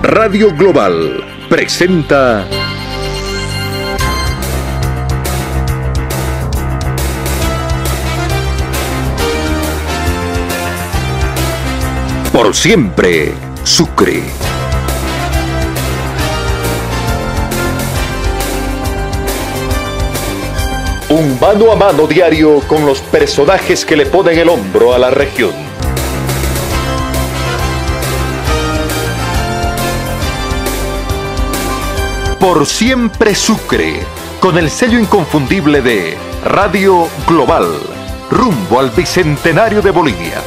Radio Global presenta Por Siempre Sucre. Un mano a mano diario con los personajes que le ponen el hombro a la región. Por Siempre Sucre, con el sello inconfundible de Radio Global, rumbo al Bicentenario de Bolivia.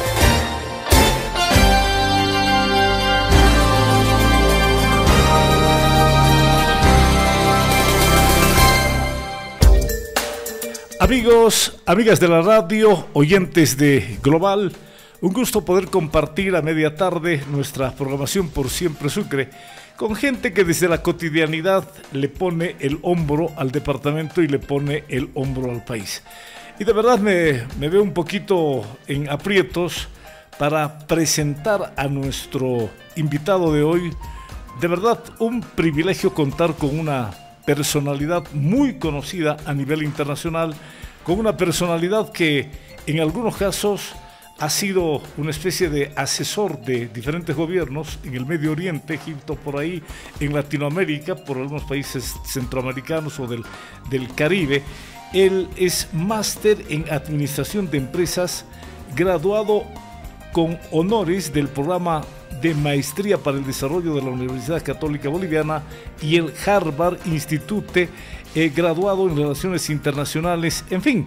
Amigos, amigas de la radio, oyentes de Global, un gusto poder compartir a media tarde nuestra programación Por Siempre Sucre con gente que desde la cotidianidad le pone el hombro al departamento y le pone el hombro al país. Y de verdad me veo un poquito en aprietos para presentar a nuestro invitado de hoy. De verdad, un privilegio contar con una personalidad muy conocida a nivel internacional, con una personalidad que en algunos casos ha sido una especie de asesor de diferentes gobiernos en el Medio Oriente, Egipto, por ahí, en Latinoamérica, por algunos países centroamericanos o del Caribe. Él es máster en Administración de Empresas, graduado con honores del programa de Maestría para el Desarrollo de la Universidad Católica Boliviana y el Harvard Institute, graduado en Relaciones Internacionales. En fin,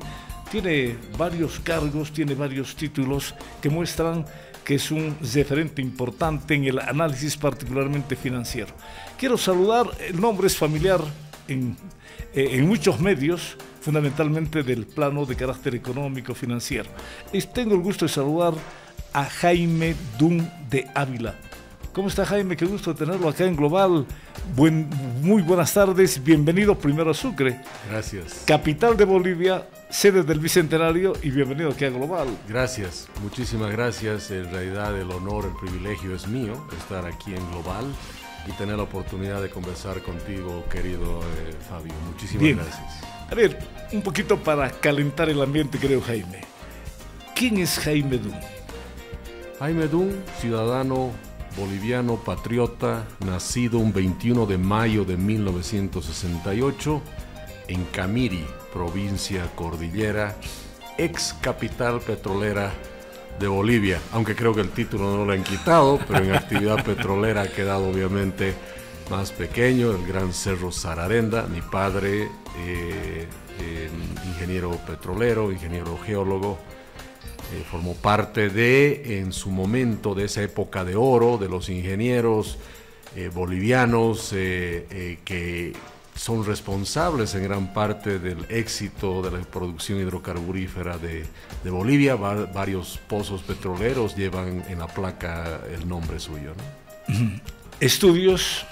tiene varios cargos, tiene varios títulos que muestran que es un referente importante en el análisis particularmente financiero. Quiero saludar, el nombre es familiar en muchos medios, fundamentalmente del plano de carácter económico, financiero. Tengo el gusto de saludar a Jaime Dun de Ávila. ¿Cómo está, Jaime? Qué gusto tenerlo acá en Global. Muy buenas tardes, bienvenido primero a Sucre. Gracias. Capital de Bolivia, sede del Bicentenario, y bienvenido aquí a Global. Gracias, muchísimas gracias. En realidad el honor, el privilegio es mío estar aquí en Global y tener la oportunidad de conversar contigo, querido Fabio. Muchísimas gracias. A ver, un poquito para calentar el ambiente, creo, Jaime. ¿Quién es Jaime Dun? Jaime Dun, ciudadano boliviano, patriota, nacido un 21 de mayo de 1968 en Camiri, provincia Cordillera, ex capital petrolera de Bolivia, aunque creo que el título no lo han quitado, pero en actividad petrolera ha quedado obviamente más pequeño, el Gran Cerro Sararenda. Mi padre, ingeniero petrolero, ingeniero geólogo, formó parte en su momento, de esa época de oro, de los ingenieros bolivianos que son responsables en gran parte del éxito de la producción hidrocarburífera de Bolivia. Varios pozos petroleros llevan en la placa el nombre suyo, ¿no? ¿Estudios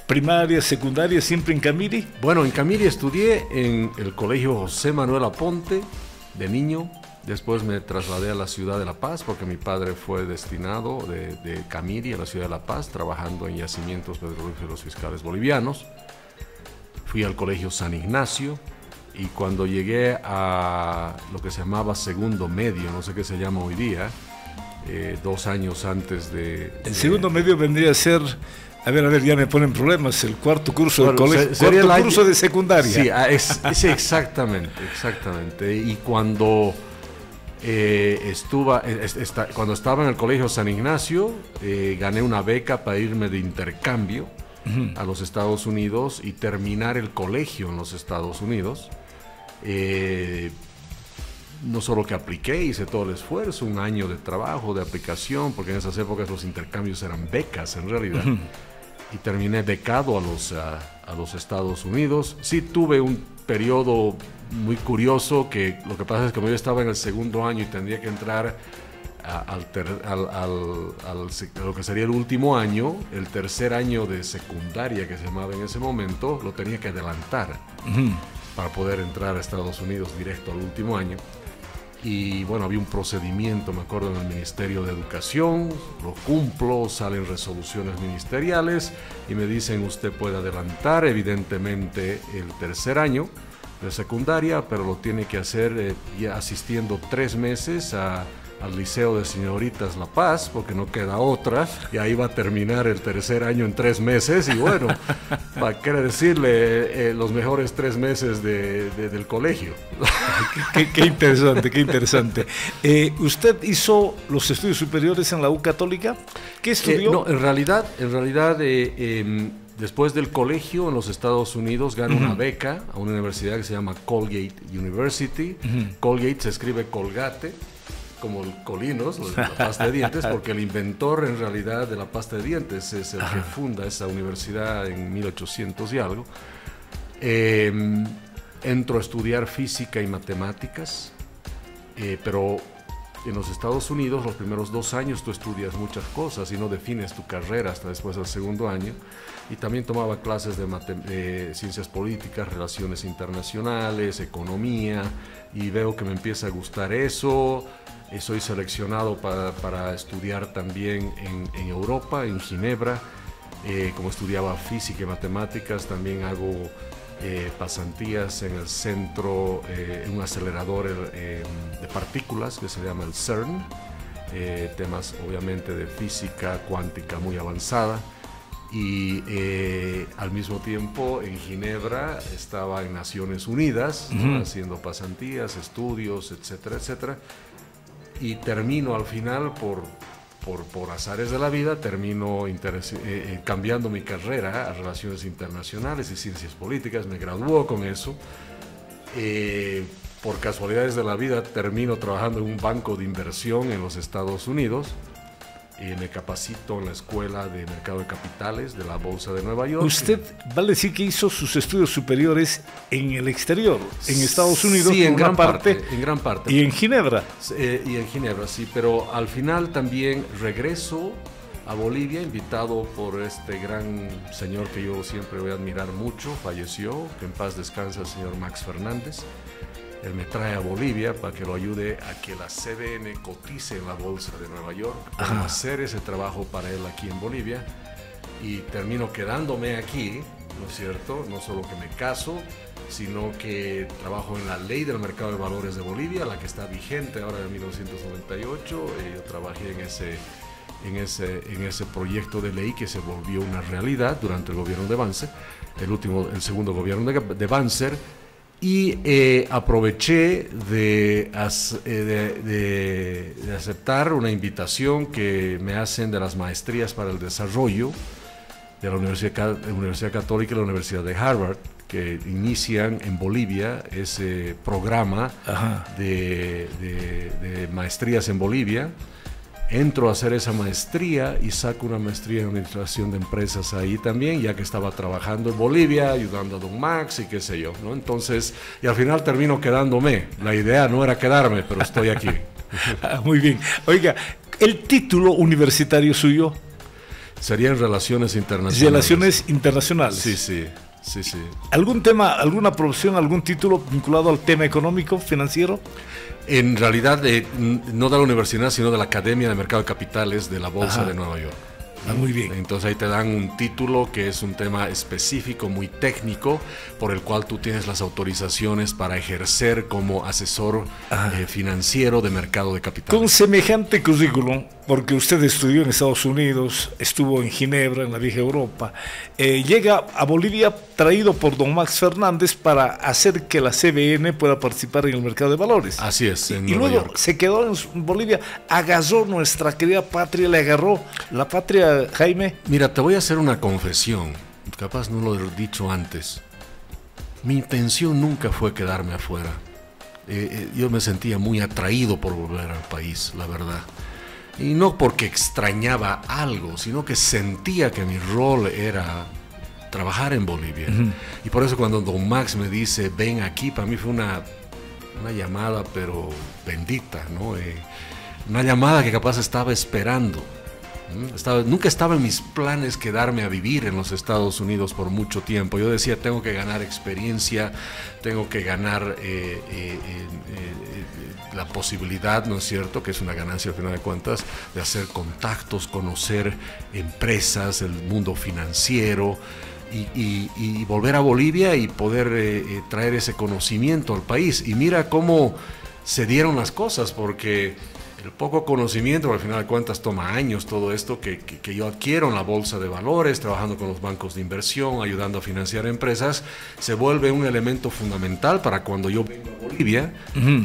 primaria, secundaria, siempre en Camiri? Bueno, en Camiri estudié en el Colegio José Manuel Aponte de niño. Después me trasladé a la ciudad de La Paz porque mi padre fue destinado de Camiri a la ciudad de La Paz trabajando en yacimientos petrolíferos fiscales bolivianos. Fui al colegio San Ignacio y cuando llegué a lo que se llamaba segundo medio, no sé qué se llama hoy día, 2 años antes de... El segundo medio vendría a ser... A ver, ya me ponen problemas, el cuarto curso del colegio, cuarto curso de secundaria. Sí, exactamente. Y cuando... cuando estaba en el colegio San Ignacio, gané una beca para irme de intercambio a los Estados Unidos y terminar el colegio en los Estados Unidos. No solo que apliqué, hice todo el esfuerzo, 1 año de trabajo, de aplicación, porque en esas épocas los intercambios eran becas en realidad. Y terminé becado a los Estados Unidos. Sí tuve un periodo muy curioso, que lo que pasa es que yo estaba en el segundo año y tendría que entrar a lo que sería el último año. El tercer año de secundaria, que se llamaba en ese momento, lo tenía que adelantar para poder entrar a Estados Unidos directo al último año. Y bueno, había un procedimiento, me acuerdo, en el Ministerio de Educación, lo cumplo, salen resoluciones ministeriales y me dicen usted puede adelantar evidentemente el tercer año de secundaria, pero lo tiene que hacer ya asistiendo 3 meses al Liceo de Señoritas La Paz, porque no queda otra, y ahí va a terminar el tercer año en 3 meses, y bueno, quiere decirle los mejores 3 meses del colegio. Qué interesante, qué interesante. ¿Usted hizo los estudios superiores en la U Católica? ¿Qué estudió? No, en realidad después del colegio en los Estados Unidos gané una beca a una universidad que se llama Colgate University. Colgate se escribe Colgate, como el Colinos, la pasta de dientes, porque el inventor en realidad de la pasta de dientes es el que funda esa universidad en 1800 y algo. Entro a estudiar física y matemáticas, pero en los Estados Unidos los primeros 2 años tú estudias muchas cosas y no defines tu carrera hasta después del segundo año. Y también tomaba clases de ciencias políticas, relaciones internacionales, economía, y veo que me empieza a gustar eso. Soy seleccionado para estudiar también en Europa, en Ginebra. Como estudiaba física y matemáticas, también hago pasantías en el centro, en un acelerador de partículas que se llama el CERN. Temas obviamente de física cuántica muy avanzada. Y al mismo tiempo en Ginebra estaba en Naciones Unidas, ¿no? Haciendo pasantías, estudios, etcétera, etcétera. Y termino al final, por azares de la vida, termino cambiando mi carrera a Relaciones Internacionales y Ciencias Políticas. Me graduó con eso. Por casualidades de la vida, termino trabajando en un banco de inversión en los Estados Unidos. Me capacito en la Escuela de Mercado de Capitales de la Bolsa de Nueva York. Usted vale decir que hizo sus estudios superiores en el exterior, en Estados Unidos, sí, en gran parte. Y en Ginebra. Y en Ginebra, sí, pero al final también regreso a Bolivia, invitado por este gran señor que yo siempre voy a admirar mucho, falleció, que en paz descansa, el señor Max Fernández. Él me trae a Bolivia para que lo ayude a que la CBN cotice en la Bolsa de Nueva York, para hacer ese trabajo para él aquí en Bolivia, y termino quedándome aquí, ¿no es cierto? No solo que me caso, sino que trabajo en la Ley del Mercado de Valores de Bolivia, la que está vigente ahora de 1998. Yo trabajé en ese proyecto de ley que se volvió una realidad durante el gobierno de Banzer, el segundo gobierno de Banzer. Y aproveché de aceptar una invitación que me hacen de las maestrías para el desarrollo de la Universidad Católica y la Universidad de Harvard, que inician en Bolivia ese programa de maestrías en Bolivia. Entro a hacer esa maestría y saco una maestría en administración de empresas ahí también, ya que estaba trabajando en Bolivia, ayudando a Don Max y qué sé yo, ¿no? Entonces, y al final termino quedándome. La idea no era quedarme, pero estoy aquí. Muy bien. Oiga, ¿el título universitario suyo? Sería en Relaciones Internacionales. Relaciones Internacionales. Sí, sí. Sí, sí. ¿Algún tema, alguna profesión, algún título vinculado al tema económico, financiero? En realidad, no de la universidad, sino de la Academia de Mercado de Capitales de la Bolsa de Nueva York. Muy bien. Entonces ahí te dan un título que es un tema específico, muy técnico, por el cual tú tienes las autorizaciones para ejercer como asesor financiero de mercado de capitales. Con semejante currículum, porque usted estudió en Estados Unidos, estuvo en Ginebra, en la vieja Europa, llega a Bolivia traído por don Max Fernández para hacer que la CBN pueda participar en el mercado de valores. Así es, en y Nueva luego York. se quedó en Bolivia, agarró nuestra querida patria, le agarró la patria, Jaime. Mira, te voy a hacer una confesión, capaz no lo he dicho antes. Mi intención nunca fue quedarme afuera. Yo me sentía muy atraído por volver al país, la verdad. Y no porque extrañaba algo, sino que sentía que mi rol era trabajar en Bolivia. Y por eso cuando don Max me dice, ven aquí, para mí fue una llamada, pero bendita, ¿no? Una llamada que capaz estaba esperando. Nunca estaba en mis planes quedarme a vivir en los Estados Unidos por mucho tiempo. Yo decía, tengo que ganar experiencia, tengo que ganar la posibilidad, ¿no es cierto?, que es una ganancia al final de cuentas, de hacer contactos, conocer empresas, el mundo financiero, y volver a Bolivia y poder traer ese conocimiento al país. Y mira cómo se dieron las cosas, porque el poco conocimiento, al final de cuentas toma años todo esto que yo adquiero en la bolsa de valores, trabajando con los bancos de inversión, ayudando a financiar empresas, se vuelve un elemento fundamental para cuando yo vengo a Bolivia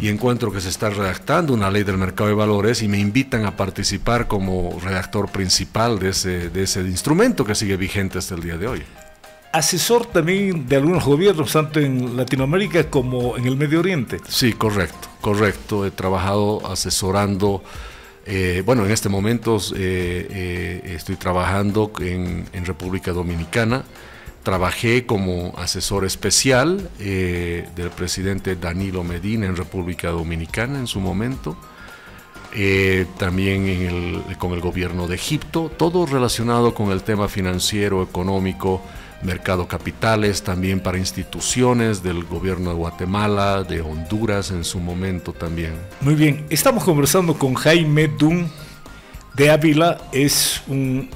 y encuentro que se está redactando una ley del mercado de valores y me invitan a participar como redactor principal de ese instrumento que sigue vigente hasta el día de hoy. Asesor también de algunos gobiernos, tanto en Latinoamérica como en el Medio Oriente. Sí, correcto. He trabajado asesorando, en este momento estoy trabajando en República Dominicana. Trabajé como asesor especial del presidente Danilo Medina en República Dominicana en su momento. También con el gobierno de Egipto, todo relacionado con el tema financiero, económico, mercado capitales, también para instituciones del gobierno de Guatemala, de Honduras en su momento también. Muy bien, estamos conversando con Jaime Dunn de Ávila, es un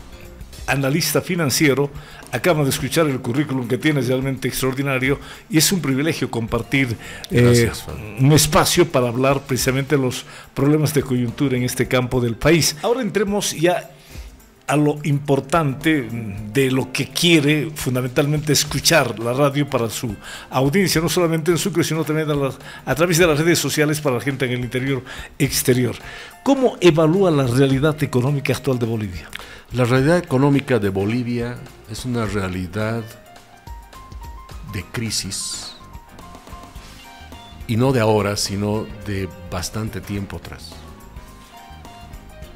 analista financiero. Acabamos de escuchar el currículum que tiene, es realmente extraordinario y es un privilegio compartir un espacio para hablar precisamente de los problemas de coyuntura en este campo del país. Ahora entremos ya a lo importante de lo que quiere fundamentalmente escuchar la radio para su audiencia, no solamente en Sucre, sino también a través de las redes sociales para la gente en el interior exterior. ¿Cómo evalúa la realidad económica actual de Bolivia? La realidad económica de Bolivia es una realidad de crisis, y no de ahora, sino de bastante tiempo atrás.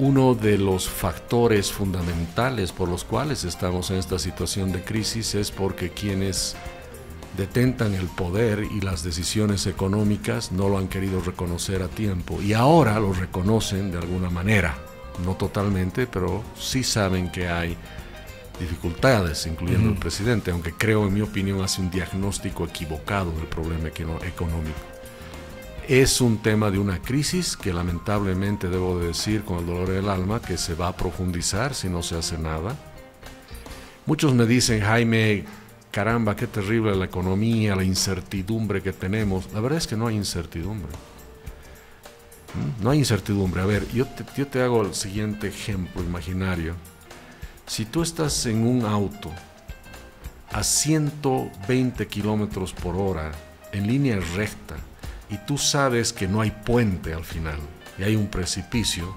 Uno de los factores fundamentales por los cuales estamos en esta situación de crisis es porque quienes detentan el poder y las decisiones económicas no lo han querido reconocer a tiempo, y ahora lo reconocen de alguna manera, no totalmente, pero sí saben que hay dificultades, incluyendo el presidente, aunque creo, en mi opinión, hace un diagnóstico equivocado del problema económico. Es un tema de una crisis que lamentablemente, debo de decir con el dolor del alma, que se va a profundizar si no se hace nada. Muchos me dicen, Jaime, caramba, qué terrible la economía, la incertidumbre que tenemos. La verdad es que no hay incertidumbre. No hay incertidumbre. A ver, yo te hago el siguiente ejemplo imaginario. Si tú estás en un auto a 120 kilómetros por hora, en línea recta, y tú sabes que no hay puente al final y hay un precipicio,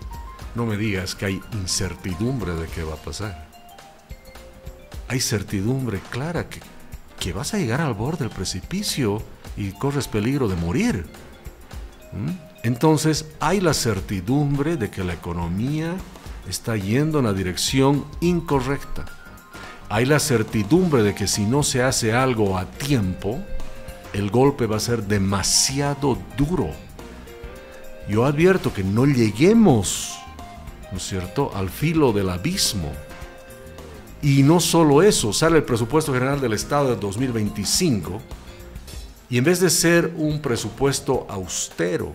no me digas que hay incertidumbre de qué va a pasar. Hay certidumbre clara que vas a llegar al borde del precipicio y corres peligro de morir. Entonces hay la certidumbre de que la economía está yendo en la dirección incorrecta. Hay la certidumbre de que si no se hace algo a tiempo, el golpe va a ser demasiado duro. Yo advierto que no lleguemos, ¿no es cierto?, al filo del abismo. Y no solo eso, sale el presupuesto general del Estado del 2025 y en vez de ser un presupuesto austero,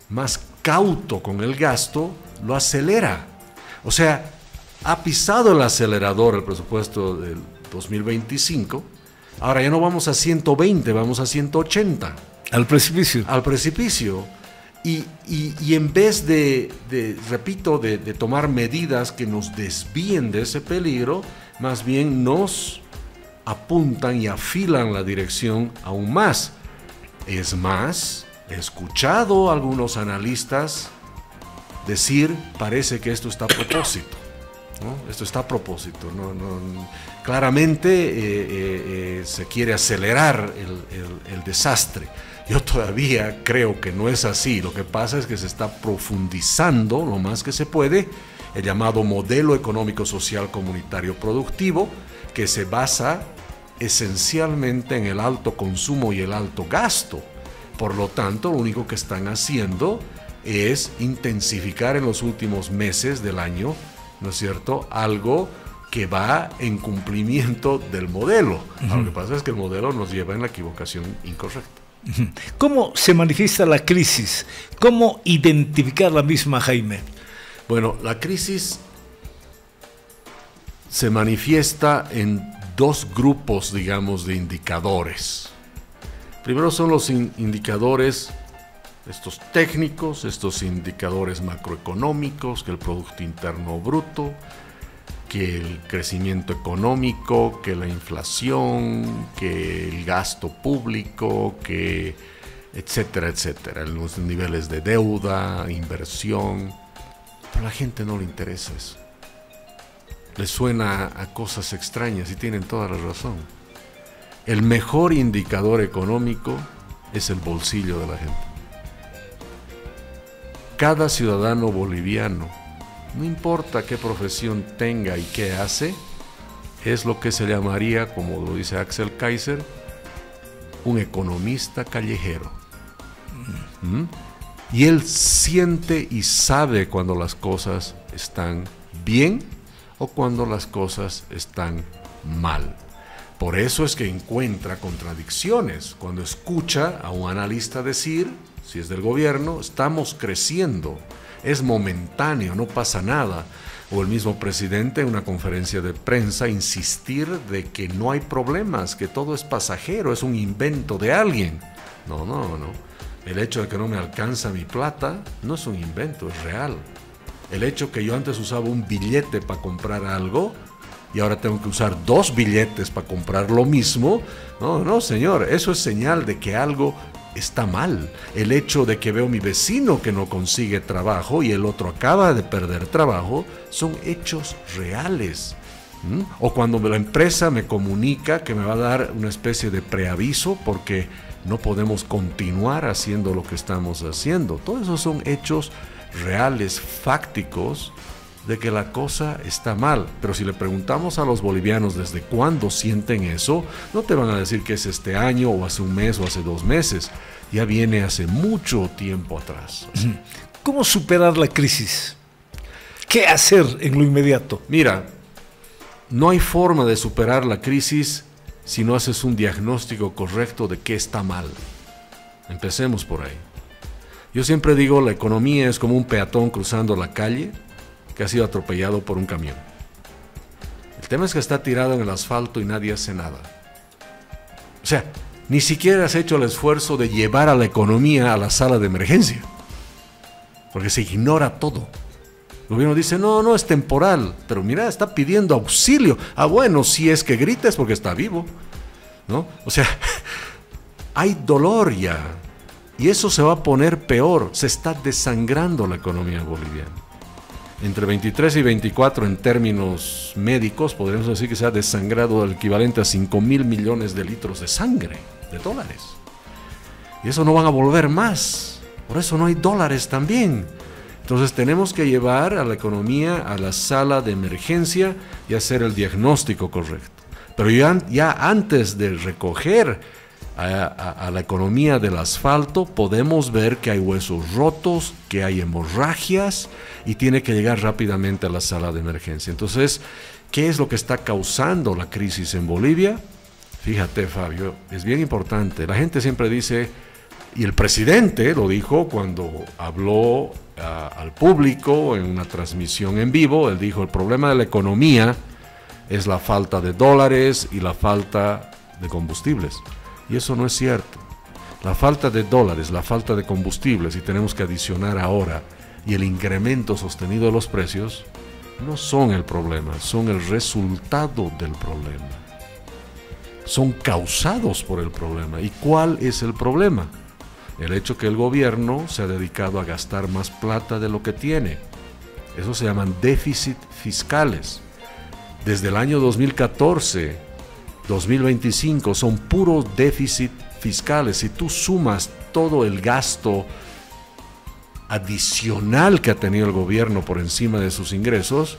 más cauto con el gasto, lo acelera. O sea, ha pisado el acelerador el presupuesto del 2025. Ahora ya no vamos a 120, vamos a 180. Al precipicio. Al precipicio. Y en vez de tomar medidas que nos desvíen de ese peligro, más bien nos apuntan y afilan la dirección aún más. Es más, he escuchado a algunos analistas decir, parece que esto está a propósito. ¿No? Esto está a propósito. Claramente se quiere acelerar el desastre. Yo todavía creo que no es así. Lo que pasa es que se está profundizando lo más que se puede el llamado modelo económico social comunitario productivo, que se basa esencialmente en el alto consumo y el alto gasto. Por lo tanto, lo único que están haciendo es intensificar en los últimos meses del año ¿no es cierto?, algo que va en cumplimiento del modelo. Lo que pasa es que el modelo nos lleva en la equivocación incorrecta. ¿Cómo se manifiesta la crisis? ¿Cómo identificar la misma, Jaime? Bueno, la crisis se manifiesta en dos grupos, digamos, de indicadores. Primero son los indicadores, estos técnicos, estos indicadores macroeconómicos, que el Producto Interno Bruto, que el crecimiento económico, que la inflación, que el gasto público, que etcétera, etcétera, los niveles de deuda, inversión. Pero a la gente no le interesa eso. Le suena a cosas extrañas y tienen toda la razón. El mejor indicador económico es el bolsillo de la gente. Cada ciudadano boliviano, no importa qué profesión tenga y qué hace, es lo que se llamaría, como lo dice Axel Kaiser, un economista callejero. Y él siente y sabe cuando las cosas están bien o cuando las cosas están mal. Por eso es que encuentra contradicciones cuando escucha a un analista decir, si es del gobierno, estamos creciendo, es momentáneo, no pasa nada. O el mismo presidente en una conferencia de prensa insistir de que no hay problemas, que todo es pasajero, es un invento de alguien. No. El hecho de que no me alcanza mi plata no es un invento, es real. El hecho que yo antes usaba un billete para comprar algo y ahora tengo que usar 2 billetes para comprar lo mismo, no, señor, eso es señal de que algo está mal. El hecho de que veo a mi vecino que no consigue trabajo y el otro acaba de perder trabajo, son hechos reales. O cuando la empresa me comunica que me va a dar una especie de preaviso porque no podemos continuar haciendo lo que estamos haciendo. Todos esos son hechos reales, fácticos, de que la cosa está mal. Pero si le preguntamos a los bolivianos desde cuándo sienten eso, no te van a decir que es este año o hace un mes o hace 2 meses. Ya viene hace mucho tiempo atrás. ¿Cómo superar la crisis? ¿Qué hacer en lo inmediato? Mira, no hay forma de superar la crisis si no haces un diagnóstico correcto de qué está mal. Empecemos por ahí. Yo siempre digo, la economía es como un peatón cruzando la calle que ha sido atropellado por un camión. El tema es que está tirado en el asfalto y nadie hace nada. O sea, ni siquiera has hecho el esfuerzo de llevar a la economía a la sala de emergencia, porque se ignora todo. El gobierno dice, no, es temporal, pero mira, está pidiendo auxilio. Bueno, si es que grita es porque está vivo, ¿no? O sea, hay dolor ya, y eso se va a poner peor. Se está desangrando la economía boliviana. Entre 23 y 24, en términos médicos, podríamos decir que se ha desangrado el equivalente a 5.000 millones de litros de sangre, de dólares. Y eso no van a volver más. Por eso no hay dólares también. Entonces tenemos que llevar a la economía a la sala de emergencia y hacer el diagnóstico correcto. Pero ya antes de recoger a la economía del asfalto, podemos ver que hay huesos rotos, que hay hemorragias y tiene que llegar rápidamente a la sala de emergencia. Entonces, ¿qué es lo que está causando la crisis en Bolivia? Fíjate, Fabio, es bien importante. La gente siempre dice, y el presidente lo dijo cuando habló al público en una transmisión en vivo, él dijo, el problema de la economía es la falta de dólares y la falta de combustibles. Y eso no es cierto. La falta de dólares, la falta de combustibles, y tenemos que adicionar ahora, y el incremento sostenido de los precios, no son el problema, son el resultado del problema. Son causados por el problema. ¿Y cuál es el problema? El hecho que el gobierno se ha dedicado a gastar más plata de lo que tiene. Eso se llaman déficit fiscales. Desde el año 2014, 2025 son puros déficit fiscales. Si tú sumas todo el gasto adicional que ha tenido el gobierno por encima de sus ingresos,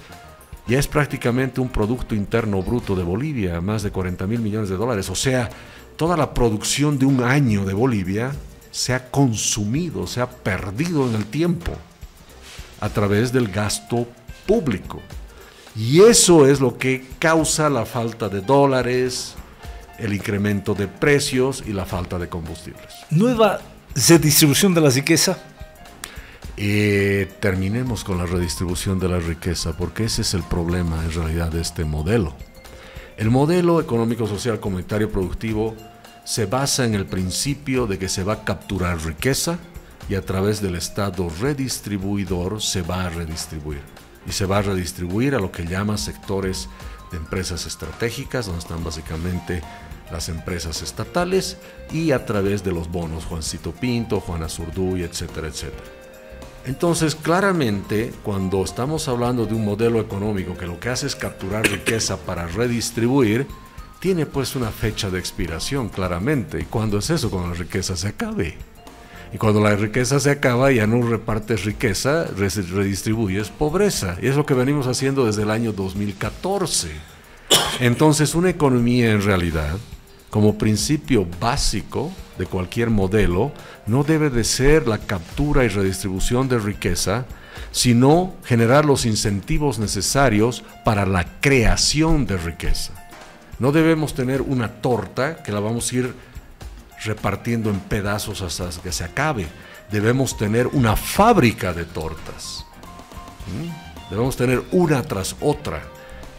ya es prácticamente un Producto Interno Bruto de Bolivia, más de 40.000 millones de dólares. O sea, toda la producción de un año de Bolivia se ha consumido, se ha perdido en el tiempo a través del gasto público. Y eso es lo que causa la falta de dólares, el incremento de precios y la falta de combustibles. ¿Nueva redistribución de la riqueza? Terminemos con la redistribución de la riqueza, porque ese es el problema en realidad de este modelo. El modelo económico, social, comunitario, productivo se basa en el principio de que se va a capturar riqueza y a través del Estado redistribuidor se va a redistribuir. Y se va a redistribuir a lo que llama sectores de empresas estratégicas, donde están básicamente las empresas estatales, y a través de los bonos Juancito Pinto, Juana Zurduy, etcétera, etcétera. Entonces, claramente, cuando estamos hablando de un modelo económico que lo que hace es capturar riqueza para redistribuir, tiene pues una fecha de expiración, claramente. ¿Y cuándo es eso? Cuando la riqueza se acabe. Y cuando la riqueza se acaba, ya no repartes riqueza, redistribuyes pobreza. Y es lo que venimos haciendo desde el año 2014. Entonces, una economía en realidad, como principio básico de cualquier modelo, no debe de ser la captura y redistribución de riqueza, sino generar los incentivos necesarios para la creación de riqueza. No debemos tener una torta que la vamos a ir repartiendo en pedazos hasta que se acabe. Debemos tener una fábrica de tortas. Debemos tener una tras otra.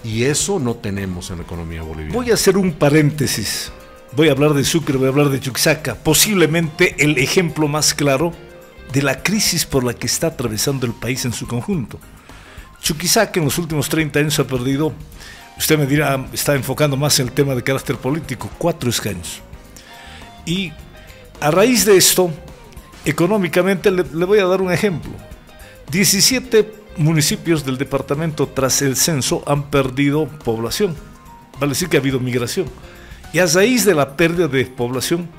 Y eso no tenemos en la economía boliviana. Voy a hacer un paréntesis. Voy a hablar de Sucre, voy a hablar de Chuquisaca. Posiblemente el ejemplo más claro de la crisis por la que está atravesando el país en su conjunto. Chuquisaca en los últimos 30 años ha perdido, usted me dirá, está enfocando más en el tema de carácter político, 4 escaños. Y a raíz de esto, económicamente, le voy a dar un ejemplo. 17 municipios del departamento tras el censo han perdido población. Vale decir que ha habido migración. Y a raíz de la pérdida de población,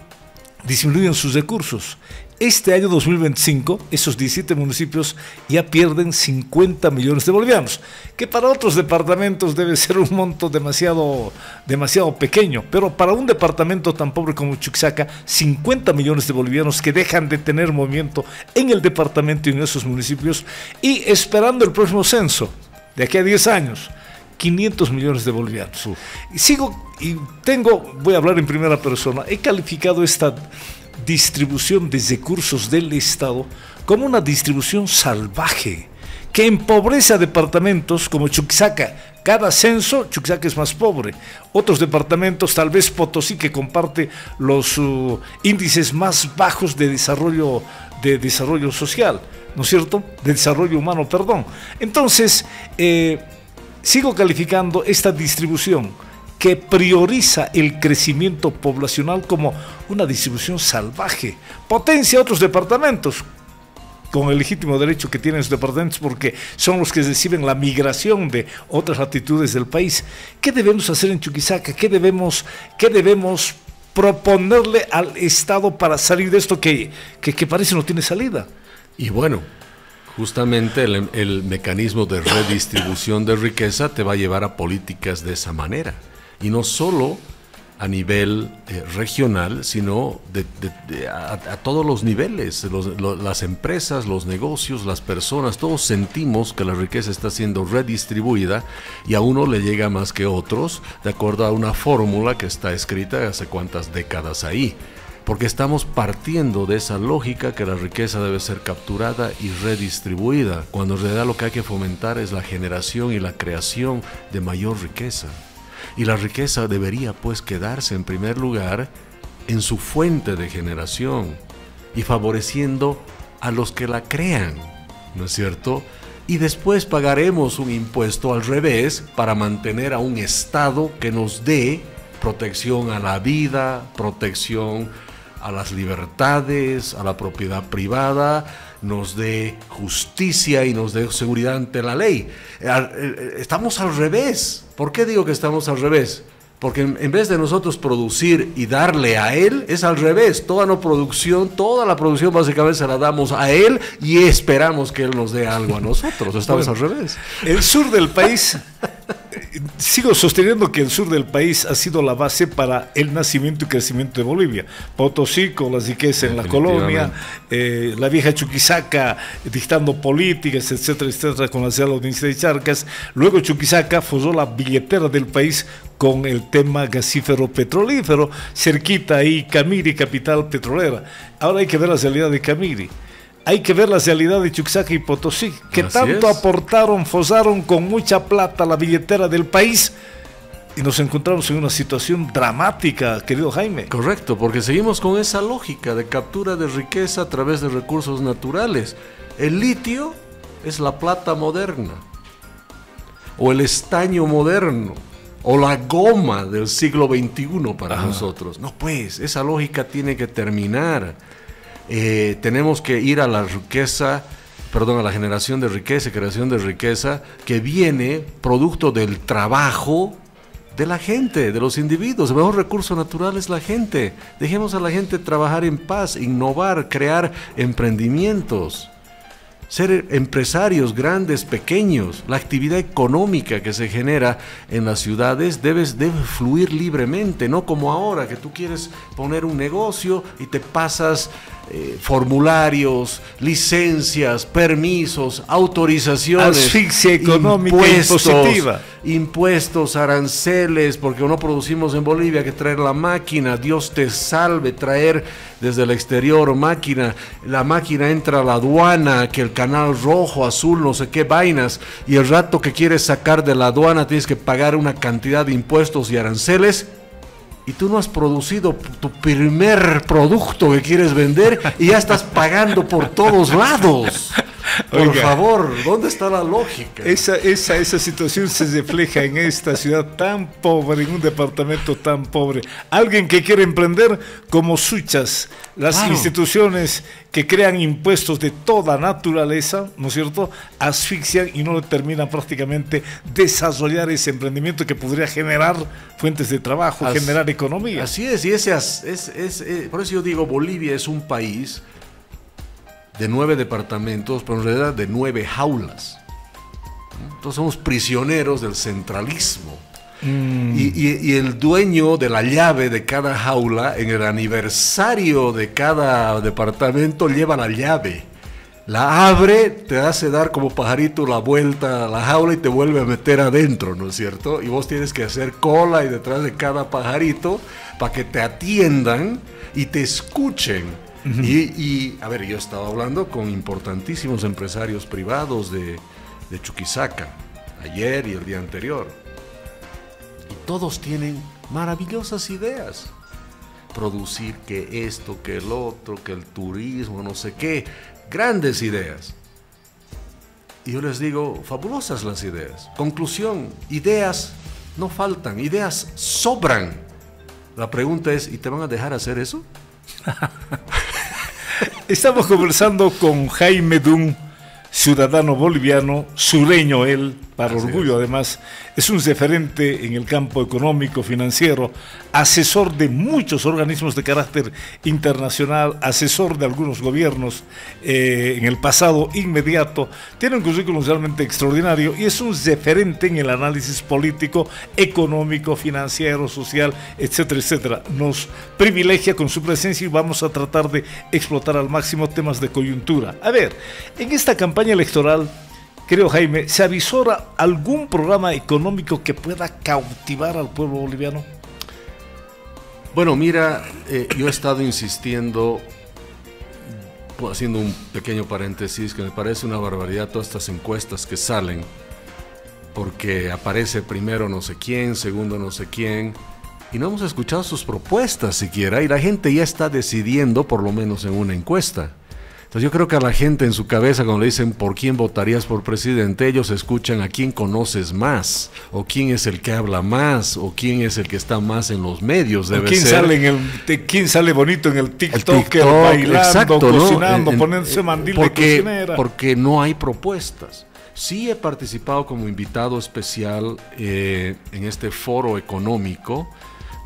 disminuyen sus recursos. Este año 2025, esos 17 municipios ya pierden 50 millones de bolivianos, que para otros departamentos debe ser un monto demasiado pequeño, pero para un departamento tan pobre como Chuquisaca, 50 millones de bolivianos que dejan de tener movimiento en el departamento y en esos municipios, y esperando el próximo censo, de aquí a 10 años, 500 millones de bolivianos. Voy a hablar en primera persona, he calificado esta distribución de recursos del Estado como una distribución salvaje que empobrece a departamentos como Chuquisaca. Cada censo, Chuquisaca es más pobre. Otros departamentos, tal vez Potosí, que comparte los índices más bajos de desarrollo social, ¿no es cierto? De desarrollo humano, perdón. Entonces, sigo calificando esta distribución que prioriza el crecimiento poblacional como una distribución salvaje. Potencia a otros departamentos con el legítimo derecho que tienen los departamentos, porque son los que reciben la migración de otras latitudes del país. ¿Qué debemos hacer en Chuquisaca? ¿Qué debemos proponerle al Estado para salir de esto que parece no tiene salida? Y bueno, justamente el mecanismo de redistribución de riqueza te va a llevar a políticas de esa manera. Y no solo a nivel regional, sino a todos los niveles, las empresas, los negocios, las personas, todos sentimos que la riqueza está siendo redistribuida y a uno le llega más que a otros, de acuerdo a una fórmula que está escrita hace cuántas décadas ahí. Porque estamos partiendo de esa lógica que la riqueza debe ser capturada y redistribuida, cuando en realidad lo que hay que fomentar es la generación y la creación de mayor riqueza. Y la riqueza debería pues quedarse en primer lugar en su fuente de generación y favoreciendo a los que la crean, ¿no es cierto? Y después pagaremos un impuesto al revés para mantener a un Estado que nos dé protección a la vida, protección a las libertades, a la propiedad privada, nos dé justicia y nos dé seguridad ante la ley. Estamos al revés. ¿Por qué digo que estamos al revés? Porque en vez de nosotros producir y darle a él, es al revés. Toda la producción básicamente se la damos a él y esperamos que él nos dé algo a nosotros. Estamos al revés. El sur del país, sigo sosteniendo que el sur del país ha sido la base para el nacimiento y crecimiento de Bolivia. Potosí con las riquezas en la colonia, la vieja Chuquisaca dictando políticas, etcétera, etcétera, con la Universidad de Charcas. Luego Chuquisaca forjó la billetera del país con el tema gasífero petrolífero, cerquita ahí Camiri, capital petrolera. Ahora hay que ver la realidad de Camiri. Hay que ver la realidad de Chuquisaca y Potosí, que Así tanto es. aportaron, forzaron con mucha plata la billetera del país y nos encontramos en una situación dramática, querido Jaime. Correcto, porque seguimos con esa lógica de captura de riqueza a través de recursos naturales. El litio es la plata moderna, o el estaño moderno, o la goma del siglo XXI para nosotros. No, pues, esa lógica tiene que terminar. Tenemos que ir a la riqueza, perdón, a la generación de riqueza y creación de riqueza que viene producto del trabajo de la gente, de los individuos. El mejor recurso natural es la gente. Dejemos a la gente trabajar en paz, innovar, crear emprendimientos, ser empresarios grandes, pequeños. La actividad económica que se genera en las ciudades debe fluir libremente, no como ahora que tú quieres poner un negocio y te pasas formularios, licencias, permisos, autorizaciones, asfixia económica impositiva, impuestos, aranceles, porque no producimos en Bolivia, que traer la máquina, Dios te salve, traer desde el exterior máquina, la máquina entra a la aduana, que el canal rojo, azul, no sé qué vainas, y el rato que quieres sacar de la aduana tienes que pagar una cantidad de impuestos y aranceles, y tú no has producido tu primer producto que quieres vender y ya estás pagando por todos lados. Por favor, ¿dónde está la lógica? Esa situación se refleja en esta ciudad tan pobre, en un departamento tan pobre. Alguien que quiere emprender como Suchas, las instituciones que crean impuestos de toda naturaleza, ¿no es cierto?, asfixian y no terminan prácticamente desarrollar ese emprendimiento que podría generar fuentes de trabajo, generar economía. Así es, y por eso yo digo, Bolivia es un país de 9 departamentos, pero en realidad de 9 jaulas. Entonces somos prisioneros del centralismo. Y el dueño de la llave de cada jaula, en el aniversario de cada departamento, lleva la llave. La abre, te hace dar como pajarito la vuelta a la jaula y te vuelve a meter adentro, ¿no es cierto? Y vos tienes que hacer cola y detrás de cada pajarito para que te atiendan y te escuchen. Y a ver, yo estaba hablando con importantísimos empresarios privados de Chuquisaca ayer y el día anterior, y todos tienen maravillosas ideas. Producir que esto, que el otro, que el turismo, no sé qué, grandes ideas. Y yo les digo, fabulosas las ideas. Conclusión, ideas no faltan, ideas sobran. La pregunta es, ¿y te van a dejar hacer eso? Estamos conversando con Jaime Dun, ciudadano boliviano, sureño él, para orgullo además, es un referente en el campo económico, financiero, asesor de muchos organismos de carácter internacional, asesor de algunos gobiernos en el pasado inmediato, tiene un currículum realmente extraordinario y es un referente en el análisis político, económico, financiero, social, etcétera, etcétera. Nos privilegia con su presencia y vamos a tratar de explotar al máximo temas de coyuntura. A ver, en esta campaña electoral, querido Jaime, ¿se avisora algún programa económico que pueda cautivar al pueblo boliviano? Bueno, mira, yo he estado insistiendo, haciendo un pequeño paréntesis, que me parece una barbaridad todas estas encuestas que salen, porque aparece primero no sé quién, segundo no sé quién, y no hemos escuchado sus propuestas siquiera, y la gente ya está decidiendo, por lo menos en una encuesta. Entonces yo creo que a la gente en su cabeza, cuando le dicen ¿por quién votarías por presidente?, ellos escuchan a quién conoces más, o quién es el que habla más, o quién es el que está más en los medios. Debe ¿Quién ser quién sale bonito en el TikTok, bailando, exacto, cocinando, ¿no? poniéndose mandil de cocinera? Porque no hay propuestas. Sí he participado como invitado especial en este foro económico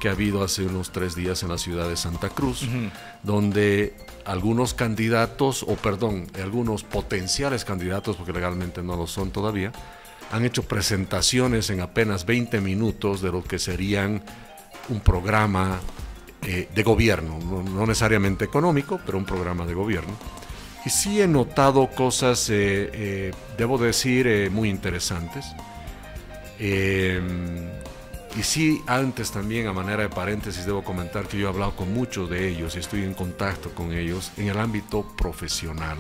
que ha habido hace unos 3 días en la ciudad de Santa Cruz, donde algunos candidatos, algunos potenciales candidatos, porque legalmente no lo son todavía, han hecho presentaciones en apenas 20 minutos de lo que serían un programa de gobierno, no necesariamente económico, pero un programa de gobierno. Y sí he notado cosas, debo decir, muy interesantes. Y sí, antes también, a manera de paréntesis, debo comentar que yo he hablado con muchos de ellos y estoy en contacto con ellos en el ámbito profesional,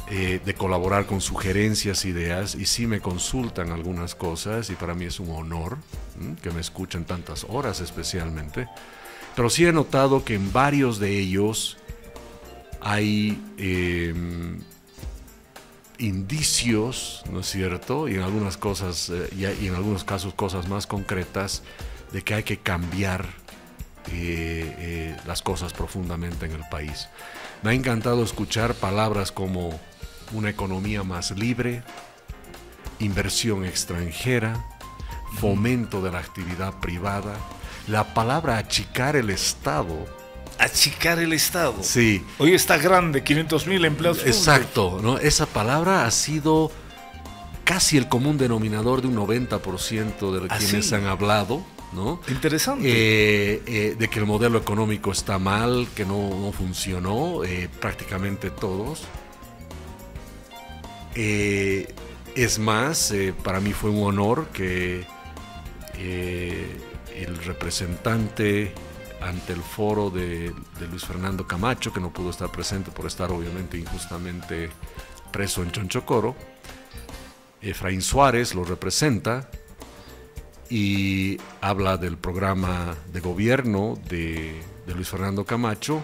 de colaborar con sugerencias, ideas, y sí me consultan algunas cosas, y para mí es un honor que me escuchen tantas horas especialmente. Pero sí he notado que en varios de ellos hay indicios, ¿no es cierto? Y en algunas cosas, y en algunos casos cosas más concretas, de que hay que cambiar las cosas profundamente en el país. Me ha encantado escuchar palabras como una economía más libre, inversión extranjera, fomento de la actividad privada, la palabra achicar el Estado. Achicar el Estado. Sí. Hoy está grande, 500,000 empleados públicos. Exacto, ¿no? Esa palabra ha sido casi el común denominador de un 90% de quienes han hablado, ¿no? Interesante. De que el modelo económico está mal, que no funcionó, prácticamente todos. Es más, para mí fue un honor que el representante ante el foro de Luis Fernando Camacho, que no pudo estar presente por estar obviamente injustamente preso en Chonchocoro, Efraín Suárez lo representa y habla del programa de gobierno de Luis Fernando Camacho,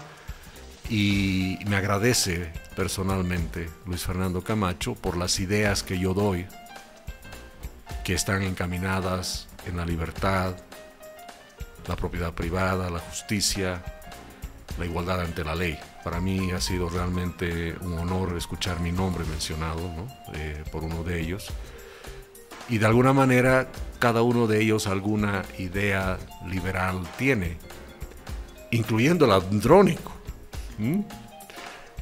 y me agradece personalmente Luis Fernando Camacho por las ideas que yo doy, que están encaminadas en la libertad, la propiedad privada, la justicia, la igualdad ante la ley. Para mí ha sido realmente un honor escuchar mi nombre mencionado, ¿no? Por uno de ellos. Y de alguna manera cada uno de ellos alguna idea liberal tiene, incluyendo el andrónico.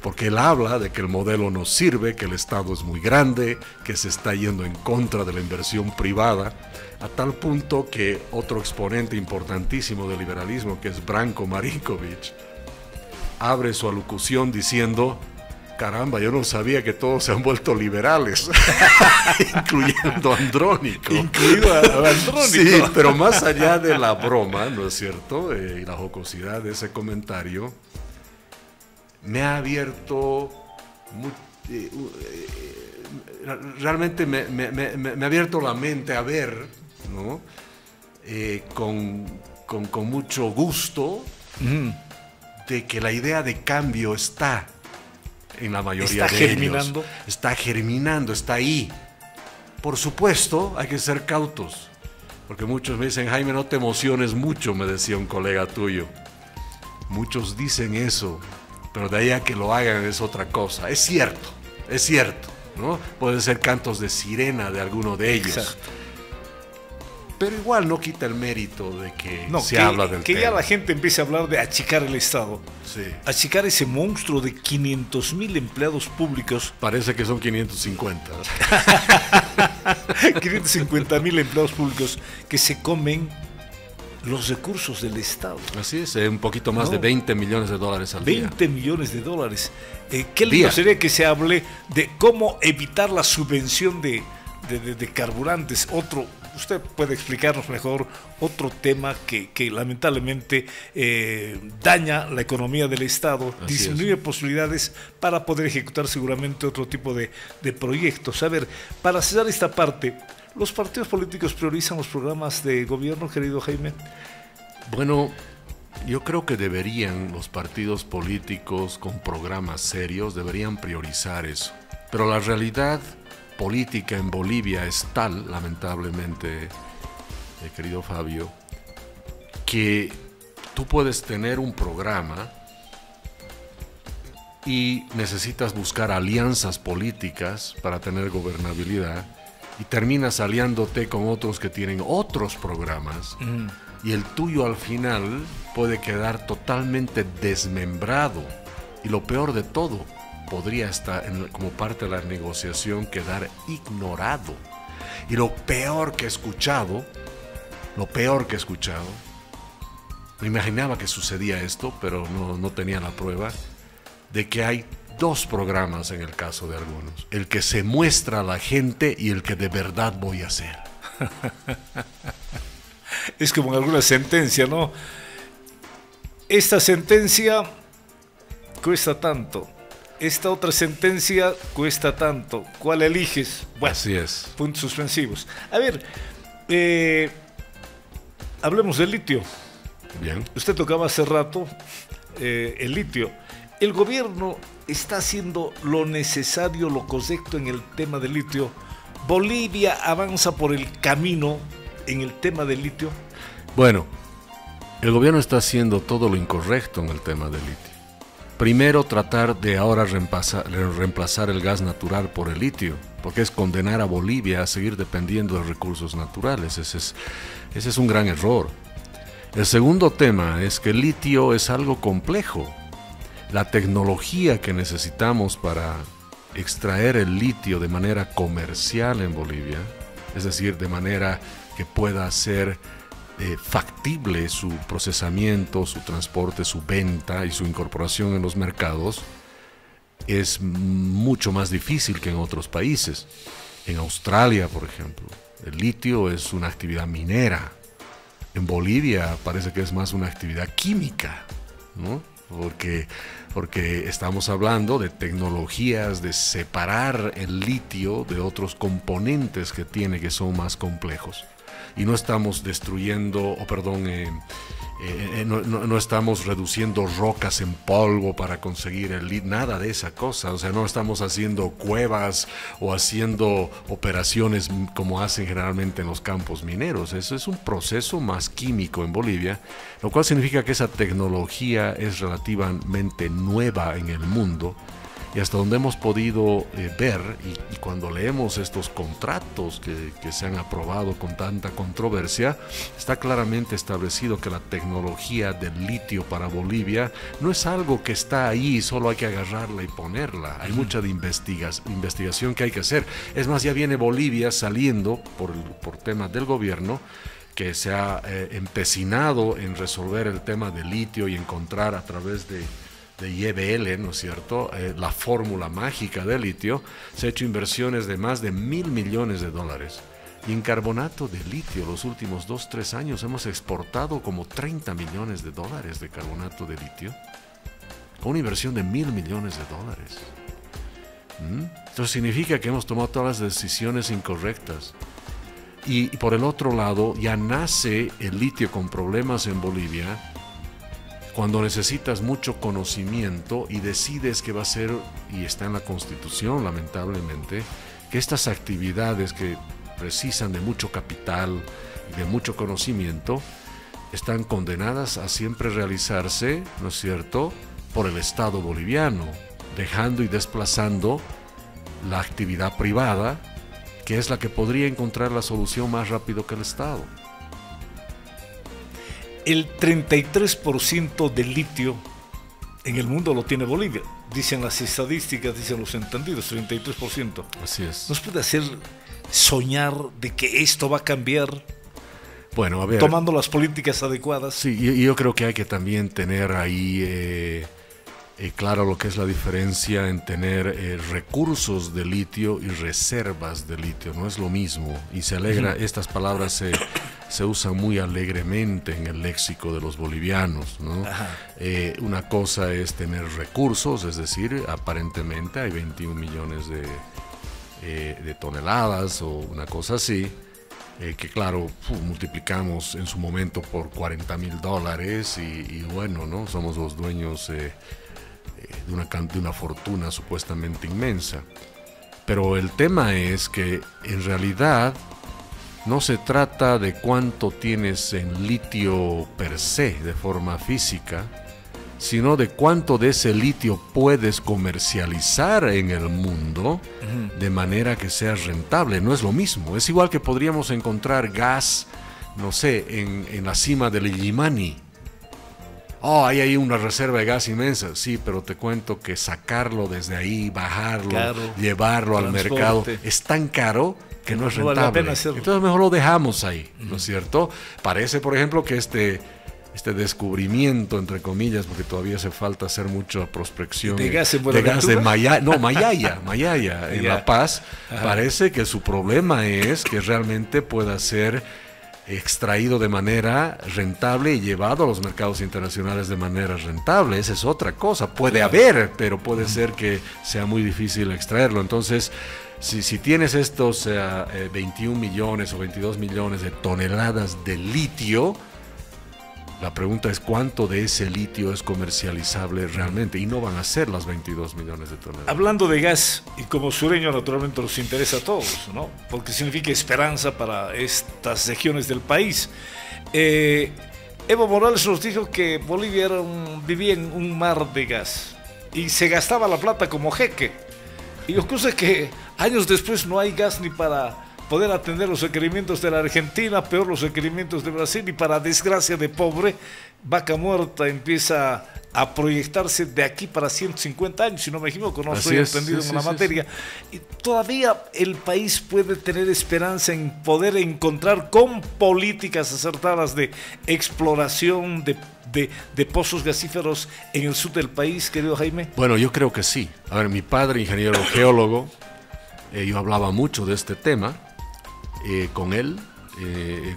Porque él habla de que el modelo no sirve, que el Estado es muy grande, que se está yendo en contra de la inversión privada, a tal punto que otro exponente importantísimo del liberalismo, que es Branko Marinković, abre su alocución diciendo: caramba, yo no sabía que todos se han vuelto liberales, incluyendo a Andrónico. Incluido a Andrónico. Sí, pero más allá de la broma, ¿no es cierto? Y la jocosidad de ese comentario, me ha abierto, realmente me ha abierto la mente a ver, ¿no? Con mucho gusto, de que la idea de cambio está en la mayoría de ellos. Está germinando, está ahí. Por supuesto, hay que ser cautos, porque muchos me dicen: Jaime, no te emociones mucho, me decía un colega tuyo. Muchos dicen eso, pero de ahí a que lo hagan es otra cosa. Es cierto, ¿no? Pueden ser cantos de sirena de alguno de ellos. Exacto. Pero igual no quita el mérito de que se habla del tema. Que ya la gente empiece a hablar de achicar el Estado. Sí. Achicar ese monstruo de 500,000 empleados públicos. Parece que son 550. 550,000 empleados públicos que se comen los recursos del Estado. Así es, un poquito más de $20 millones al día. 20 millones de dólares. Qué lindo sería que se hable de cómo evitar la subvención de carburantes. Usted puede explicarnos mejor otro tema que lamentablemente daña la economía del Estado, disminuye posibilidades para poder ejecutar seguramente otro tipo de proyectos. A ver, para cerrar esta parte, ¿los partidos políticos priorizan los programas de gobierno, querido Jaime? Bueno, yo creo que deberían los partidos políticos con programas serios, deberían priorizar eso. Pero la realidad política en Bolivia es tal, lamentablemente, querido Fabio, que tú puedes tener un programa y necesitas buscar alianzas políticas para tener gobernabilidad, y terminas aliándote con otros que tienen otros programas, y el tuyo al final puede quedar totalmente desmembrado, y lo peor de todo, podría estar como parte de la negociación quedar ignorado. Y lo peor que he escuchado, me imaginaba que sucedía esto, pero no tenía la prueba, de que hay 2 programas en el caso de algunos. El que se muestra a la gente y el que de verdad voy a hacer. Es como en alguna sentencia, ¿no? Esta sentencia cuesta tanto. Esta otra sentencia cuesta tanto. ¿Cuál eliges? Bueno, así es. Puntos suspensivos. A ver, hablemos del litio. Bien. Usted tocaba hace rato el litio. El gobierno está haciendo lo necesario, lo correcto en el tema del litio. ¿Bolivia avanza por el camino en el tema del litio? Bueno, el gobierno está haciendo todo lo incorrecto en el tema del litio. Primero, tratar de ahora reemplazar el gas natural por el litio, porque es condenar a Bolivia a seguir dependiendo de recursos naturales. Ese es un gran error. El segundo tema es que el litio es algo complejo. La tecnología que necesitamos para extraer el litio de manera comercial en Bolivia, es decir, de manera que pueda ser factible su procesamiento, su transporte, su venta y su incorporación en los mercados, es mucho más difícil que en otros países. En Australia, por ejemplo, el litio es una actividad minera. En Bolivia parece que es más una actividad química, ¿no? Porque estamos hablando de tecnologías de separar el litio de otros componentes que tiene, que son más complejos. Y no estamos destruyendo, no estamos reduciendo rocas en polvo para conseguir el litio, nada de esa cosa. O sea, no estamos haciendo cuevas o haciendo operaciones como hacen generalmente en los campos mineros. Eso es un proceso más químico en Bolivia, lo cual significa que esa tecnología es relativamente nueva en el mundo. Y hasta donde hemos podido ver, y cuando leemos estos contratos que se han aprobado con tanta controversia, está claramente establecido que la tecnología del litio para Bolivia no es algo que está ahí, solo hay que agarrarla y ponerla. Hay mucha investigación que hay que hacer. Es más, ya viene Bolivia saliendo por temas del gobierno, que se ha empecinado en resolver el tema del litio y encontrar a través de IBL, ¿no es cierto?, la fórmula mágica del litio. Se ha hecho inversiones de más de $1.000 millones. Y en carbonato de litio, los últimos 2-3 años hemos exportado como $30 millones de carbonato de litio, con una inversión de $1.000 millones. Entonces significa que hemos tomado todas las decisiones incorrectas. Y por el otro lado, ya nace el litio con problemas en Bolivia, cuando necesitas mucho conocimiento y decides que va a ser, y está en la Constitución lamentablemente, que estas actividades que precisan de mucho capital y de mucho conocimiento están condenadas a siempre realizarse, ¿no es cierto?, por el Estado boliviano, dejando y desplazando la actividad privada, que es la que podría encontrar la solución más rápido que el Estado. El 33% del litio en el mundo lo tiene Bolivia. Dicen las estadísticas, dicen los entendidos, 33%. Así es. ¿Nos puede hacer soñar de que esto va a cambiar? Bueno, a ver, tomando las políticas adecuadas. Sí, yo creo que hay que también tener ahí claro lo que es la diferencia en tener recursos de litio y reservas de litio. No es lo mismo. Y se alegra, estas palabras se usan muy alegremente en el léxico de los bolivianos, ¿no? Una cosa es tener recursos, es decir, aparentemente hay 21 millones de toneladas o una cosa así, que claro, multiplicamos en su momento por $40,000 y bueno, ¿no? Somos los dueños de una fortuna supuestamente inmensa. Pero el tema es que en realidad no se trata de cuánto tienes en litio per se de forma física, sino de cuánto de ese litio puedes comercializar en el mundo de manera que sea rentable. No es lo mismo. Es igual que podríamos encontrar gas, no sé, en la cima del Illimani. oh, hay ahí una reserva de gas inmensa. Sí, pero te cuento que sacarlo desde ahí, bajarlo, llevarlo al mercado, es tan caro que no es rentable. Vale la pena hacerlo. Entonces mejor lo dejamos ahí, ¿no es cierto? Parece, por ejemplo, que este descubrimiento, entre comillas, porque todavía hace falta hacer mucha prospección de gas de Mayaya en La Paz. Parece que su problema es que realmente pueda ser extraído de manera rentable y llevado a los mercados internacionales de manera rentable. Esa es otra cosa. Puede haber, pero puede ser que sea muy difícil extraerlo. Entonces, si tienes estos 21 millones o 22 millones de toneladas de litio, la pregunta es cuánto de ese litio es comercializable realmente, y no van a ser las 22 millones de toneladas. Hablando de gas, y como sureño naturalmente nos interesa a todos, ¿no? Porque significa esperanza para estas regiones del país. Evo Morales nos dijo que Bolivia vivía en un mar de gas y se gastaba la plata como jeque. Y lo que pasa es que años después no hay gas ni para poder atender los requerimientos de la Argentina, peor los requerimientos de Brasil, y para desgracia de pobre, Vaca Muerta empieza a proyectarse de aquí para 150 años, si no me equivoco, no estoy entendido en la materia. Y todavía el país puede tener esperanza en poder encontrar con políticas acertadas de exploración de pozos gasíferos en el sur del país, querido Jaime. Bueno, yo creo que sí. A ver, mi padre, ingeniero geólogo, yo hablaba mucho de este tema con él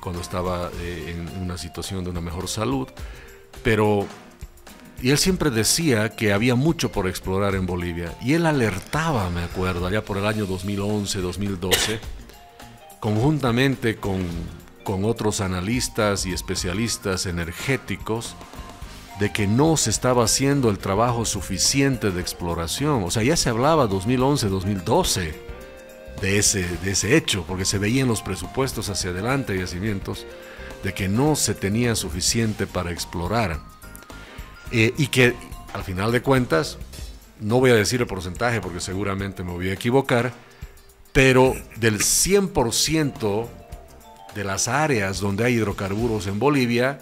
cuando estaba en una situación de una mejor salud, y él siempre decía que había mucho por explorar en Bolivia, y él alertaba, me acuerdo, allá por el año 2011, 2012, conjuntamente con otros analistas y especialistas energéticos, de que no se estaba haciendo el trabajo suficiente de exploración. O sea, ya se hablaba 2011, 2012 de ese hecho, porque se veían los presupuestos hacia adelante, yacimientos, de que no se tenía suficiente para explorar. Y que al final de cuentas, no voy a decir el porcentaje porque seguramente me voy a equivocar, pero del 100% de las áreas donde hay hidrocarburos en Bolivia,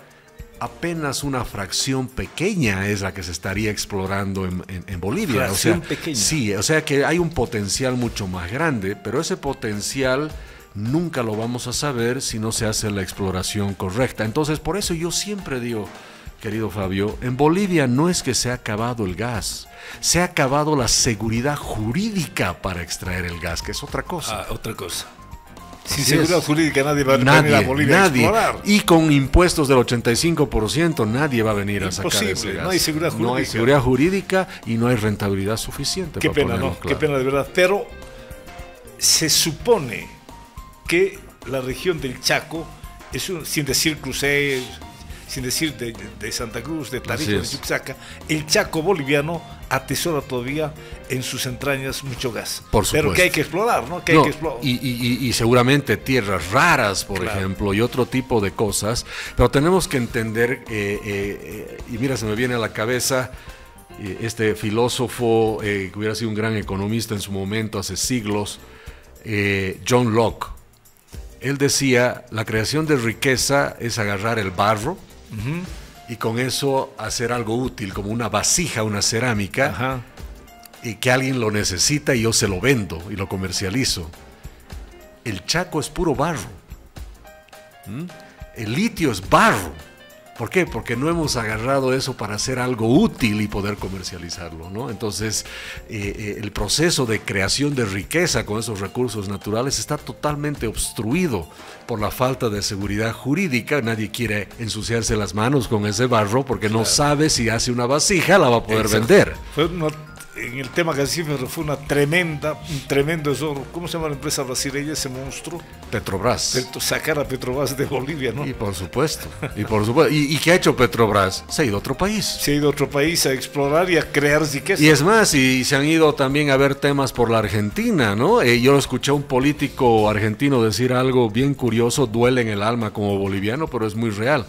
apenas una fracción pequeña es la que se estaría explorando en Bolivia. Fracción pequeña. Sí, o sea que hay un potencial mucho más grande, pero ese potencial nunca lo vamos a saber si no se hace la exploración correcta. Entonces, por eso yo siempre digo, querido Fabio, en Bolivia no es que se ha acabado el gas, se ha acabado la seguridad jurídica para extraer el gas, que es otra cosa. Otra cosa. Sin seguridad jurídica nadie va a venir a Bolivia a explorar. Y con impuestos del 85% nadie va a venir a sacar ese gas. No hay seguridad jurídica. No hay seguridad jurídica y no hay rentabilidad suficiente. Qué pena, ¿no? Claro. Qué pena de verdad. Pero se supone que la región del Chaco, sin decir Cruces, sin decir de Santa Cruz, de Tarija, de Chuquisaca, el Chaco boliviano atesora todavía en sus entrañas mucho gas. Por supuesto. Pero que hay que explorar, ¿no? Que hay que explorar. Y seguramente tierras raras, por ejemplo, y otro tipo de cosas. Pero tenemos que entender, y mira, se me viene a la cabeza este filósofo que hubiera sido un gran economista en su momento, hace siglos, John Locke. Él decía, la creación de riqueza es agarrar el barro, y con eso hacer algo útil, como una vasija, una cerámica, y que alguien lo necesita y yo se lo vendo y lo comercializo. El Chaco es puro barro. El litio es barro. ¿Por qué? Porque no hemos agarrado eso para hacer algo útil y poder comercializarlo, ¿no? Entonces, el proceso de creación de riqueza con esos recursos naturales está totalmente obstruido por la falta de seguridad jurídica. Nadie quiere ensuciarse las manos con ese barro porque no sabe si hace una vasija la va a poder vender. En el tema gasífero fue un tremendo error. ¿Cómo se llama la empresa brasileña, ese monstruo? Petrobras. Sacar a Petrobras de Bolivia, ¿no? Y por supuesto. ¿Y qué ha hecho Petrobras? Se ha ido a otro país. Se ha ido a otro país a explorar y a crear riqueza. Y es más, y se han ido también a ver temas por la Argentina, ¿no? Yo escuché a un político argentino decir algo bien curioso, duele en el alma como boliviano, pero es muy real.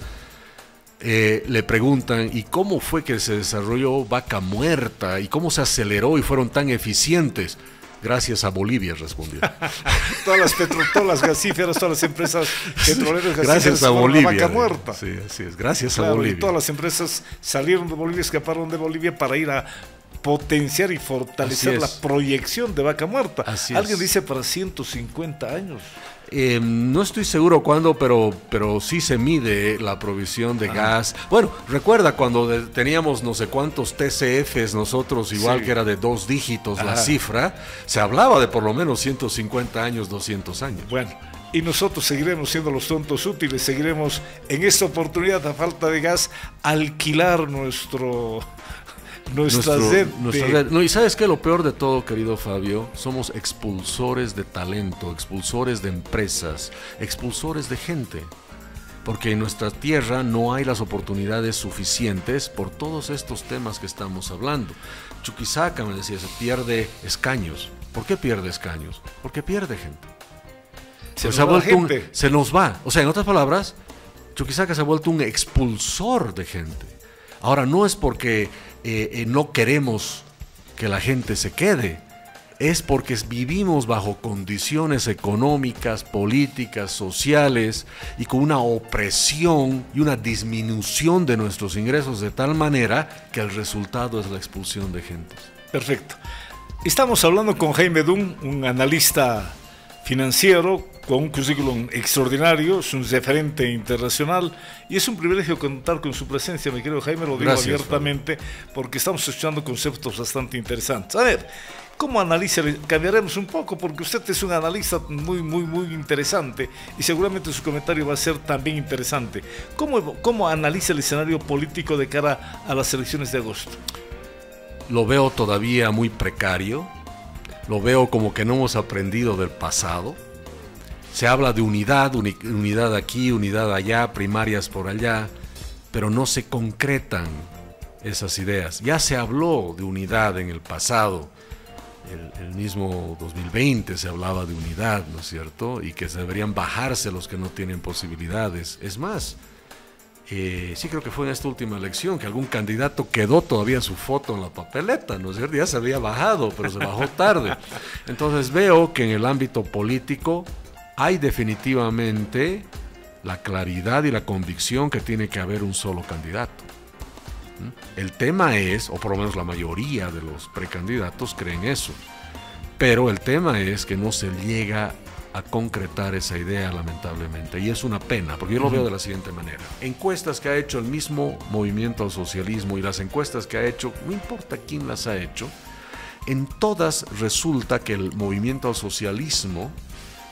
Le preguntan, ¿y cómo fue que se desarrolló Vaca Muerta? ¿Y cómo se aceleró y fueron tan eficientes? Gracias a Bolivia, respondió. Todas las gasíferas, todas las empresas petroleras gracias a Bolivia. Vaca muerta. Sí, así es. Gracias claro, a Bolivia. Y todas las empresas salieron de Bolivia, escaparon de Bolivia para ir a potenciar y fortalecer la proyección de Vaca Muerta. Alguien dice para 150 años. No estoy seguro cuándo, pero sí se mide la provisión de gas. Bueno, recuerda cuando teníamos no sé cuántos TCFs nosotros, igual que era de 2 dígitos la cifra, se hablaba de por lo menos 150 años, 200 años. Bueno, y nosotros seguiremos siendo los tontos útiles, seguiremos en esta oportunidad, a falta de gas, alquilar nuestra red. No, y ¿sabes qué? Lo peor de todo, querido Fabio, somos expulsores de talento, expulsores de empresas, expulsores de gente. Porque en nuestra tierra no hay las oportunidades suficientes por todos estos temas que estamos hablando. Chuquisaca, me decía, se pierde escaños. ¿Por qué pierde escaños? Porque pierde gente. Se nos va. O sea, en otras palabras, Chuquisaca se ha vuelto un expulsor de gente. Ahora, no es porque no queremos que la gente se quede, es porque vivimos bajo condiciones económicas, políticas, sociales y con una opresión y una disminución de nuestros ingresos de tal manera que el resultado es la expulsión de gentes. Perfecto. Estamos hablando con Jaime Dunn, un analista financiero con un currículum extraordinario, es un referente internacional y es un privilegio contar con su presencia, mi querido Jaime, lo digo abiertamente, porque estamos escuchando conceptos bastante interesantes. A ver, ¿cómo analiza? Cambiaremos un poco porque usted es un analista muy interesante y seguramente su comentario va a ser también interesante. ¿Cómo analiza el escenario político de cara a las elecciones de agosto? Lo veo todavía muy precario, lo veo como que no hemos aprendido del pasado. Se habla de unidad aquí, unidad allá, primarias por allá, pero no se concretan esas ideas. Ya se habló de unidad en el pasado, el mismo 2020 se hablaba de unidad, ¿no es cierto? Y que se deberían bajarse los que no tienen posibilidades. Es más, sí creo que fue en esta última elección que algún candidato quedó todavía su foto en la papeleta, ¿no es cierto? Ya se había bajado, pero se bajó tarde. Entonces veo que en el ámbito político hay definitivamente la claridad y la convicción que tiene que haber un solo candidato. El tema es, o por lo menos la mayoría de los precandidatos creen eso, pero el tema es que no se llega a concretar esa idea, lamentablemente, y es una pena, porque yo lo veo de la siguiente manera. Encuestas que ha hecho el mismo movimiento al socialismo y las encuestas que ha hecho, no importa quién las ha hecho, en todas resulta que el movimiento al socialismo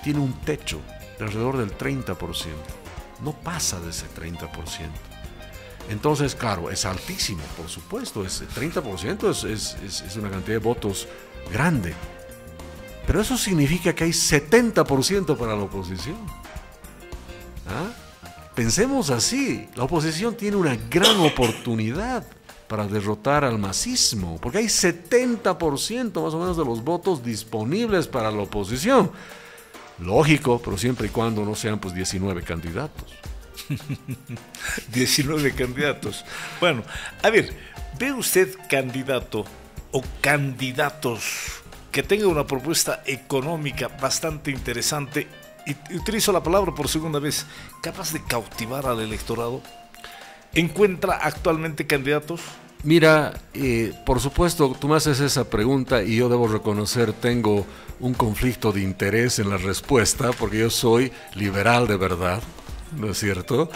tiene un techo de alrededor del 30%, no pasa de ese 30%. Entonces, claro, es altísimo, por supuesto, ese 30% es una cantidad de votos grande, pero eso significa que hay 70% para la oposición. ¿Ah? Pensemos así, la oposición tiene una gran oportunidad para derrotar al masismo, porque hay 70% más o menos de los votos disponibles para la oposición. Lógico, pero siempre y cuando no sean pues 19 candidatos. 19 candidatos. Bueno, a ver, ¿ve usted candidato o candidatos que tengan una propuesta económica bastante interesante, y utilizo la palabra por segunda vez, capaz de cautivar al electorado? ¿Encuentra actualmente candidatos? Mira, por supuesto, tú me haces esa pregunta y yo debo reconocer, tengo un conflicto de interés en la respuesta, porque yo soy liberal de verdad, ¿no es cierto?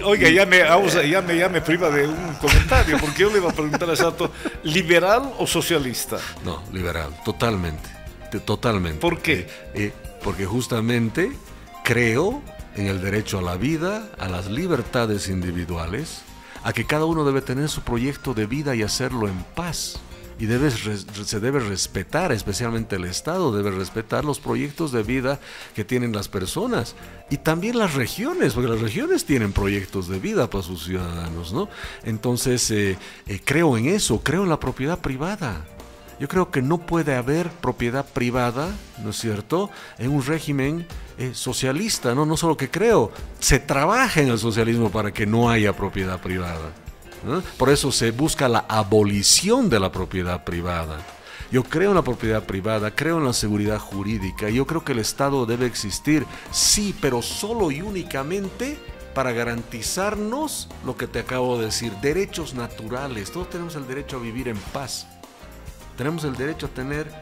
Oiga, ya me priva de un comentario, porque yo le iba a preguntar a Sato, ¿liberal o socialista? No, liberal, totalmente. ¿Por qué? Porque justamente creo en el derecho a la vida, a las libertades individuales, a que cada uno debe tener su proyecto de vida y hacerlo en paz. Y se debe respetar, especialmente el Estado, debe respetar los proyectos de vida que tienen las personas. Y también las regiones, porque las regiones tienen proyectos de vida para sus ciudadanos, ¿no? Entonces, creo en eso, creo en la propiedad privada. Yo creo que no puede haber propiedad privada, ¿no es cierto?, en un régimen socialista, ¿no? No solo que creo, se trabaja en el socialismo para que no haya propiedad privada, ¿no? Por eso se busca la abolición de la propiedad privada. Yo creo en la propiedad privada, creo en la seguridad jurídica. Yo creo que el Estado debe existir, sí, pero solo y únicamente para garantizarnos lo que te acabo de decir, derechos naturales. Todos tenemos el derecho a vivir en paz. Tenemos el derecho a tener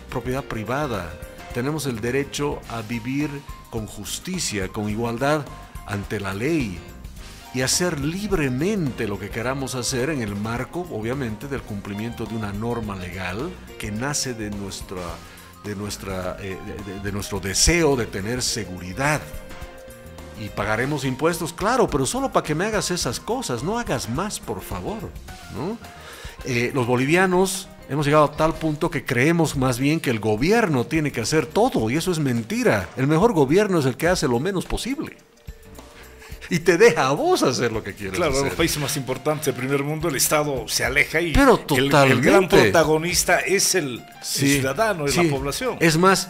propiedad privada. Tenemos el derecho a vivir con justicia, con igualdad ante la ley y hacer libremente lo que queramos hacer en el marco, obviamente, del cumplimiento de una norma legal que nace de nuestro deseo de tener seguridad. Y pagaremos impuestos, claro, pero solo para que me hagas esas cosas, no hagas más, por favor, ¿no? Los bolivianos hemos llegado a tal punto que creemos más bien que el gobierno tiene que hacer todo, y eso es mentira. El mejor gobierno es el que hace lo menos posible y te deja a vos hacer lo que quieres hacer. Claro, en los países más importantes del primer mundo el Estado se aleja y pero totalmente. El gran protagonista es el ciudadano, es la población. Es más,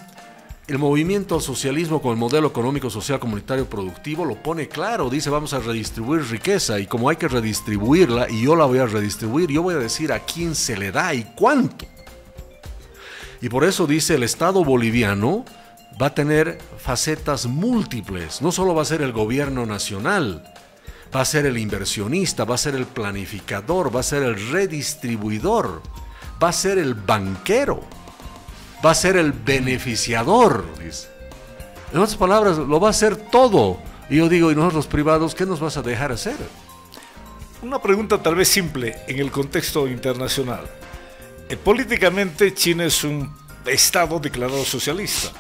el movimiento al socialismo con el modelo económico, social, comunitario, productivo lo pone claro. Dice, vamos a redistribuir riqueza, y como hay que redistribuirla y yo la voy a redistribuir, yo voy a decir a quién se le da y cuánto. Y por eso dice, el Estado boliviano va a tener facetas múltiples. No solo va a ser el gobierno nacional, va a ser el inversionista, va a ser el planificador, va a ser el redistribuidor, va a ser el banquero, va a ser el beneficiador, dice. En otras palabras, lo va a hacer todo. Y yo digo, ¿y nosotros los privados qué nos vas a dejar hacer? Una pregunta tal vez simple en el contexto internacional. Políticamente China es un Estado declarado socialista,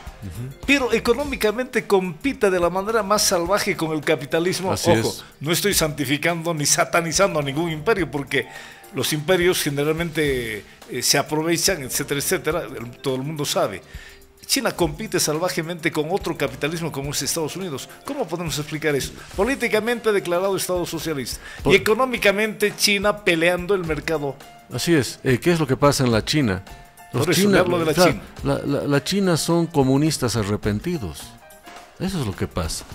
pero económicamente compite de la manera más salvaje con el capitalismo. Así Ojo, es. no estoy santificando ni satanizando a ningún imperio, porque los imperios generalmente se aprovechan, etcétera, etcétera, todo el mundo sabe. China compite salvajemente con otro capitalismo como es Estados Unidos. ¿Cómo podemos explicar eso? Políticamente declarado Estado socialista y económicamente China peleando el mercado. Así es. ¿Qué es lo que pasa en la China? Por eso le hablo de la China. La China son comunistas arrepentidos. Eso es lo que pasa.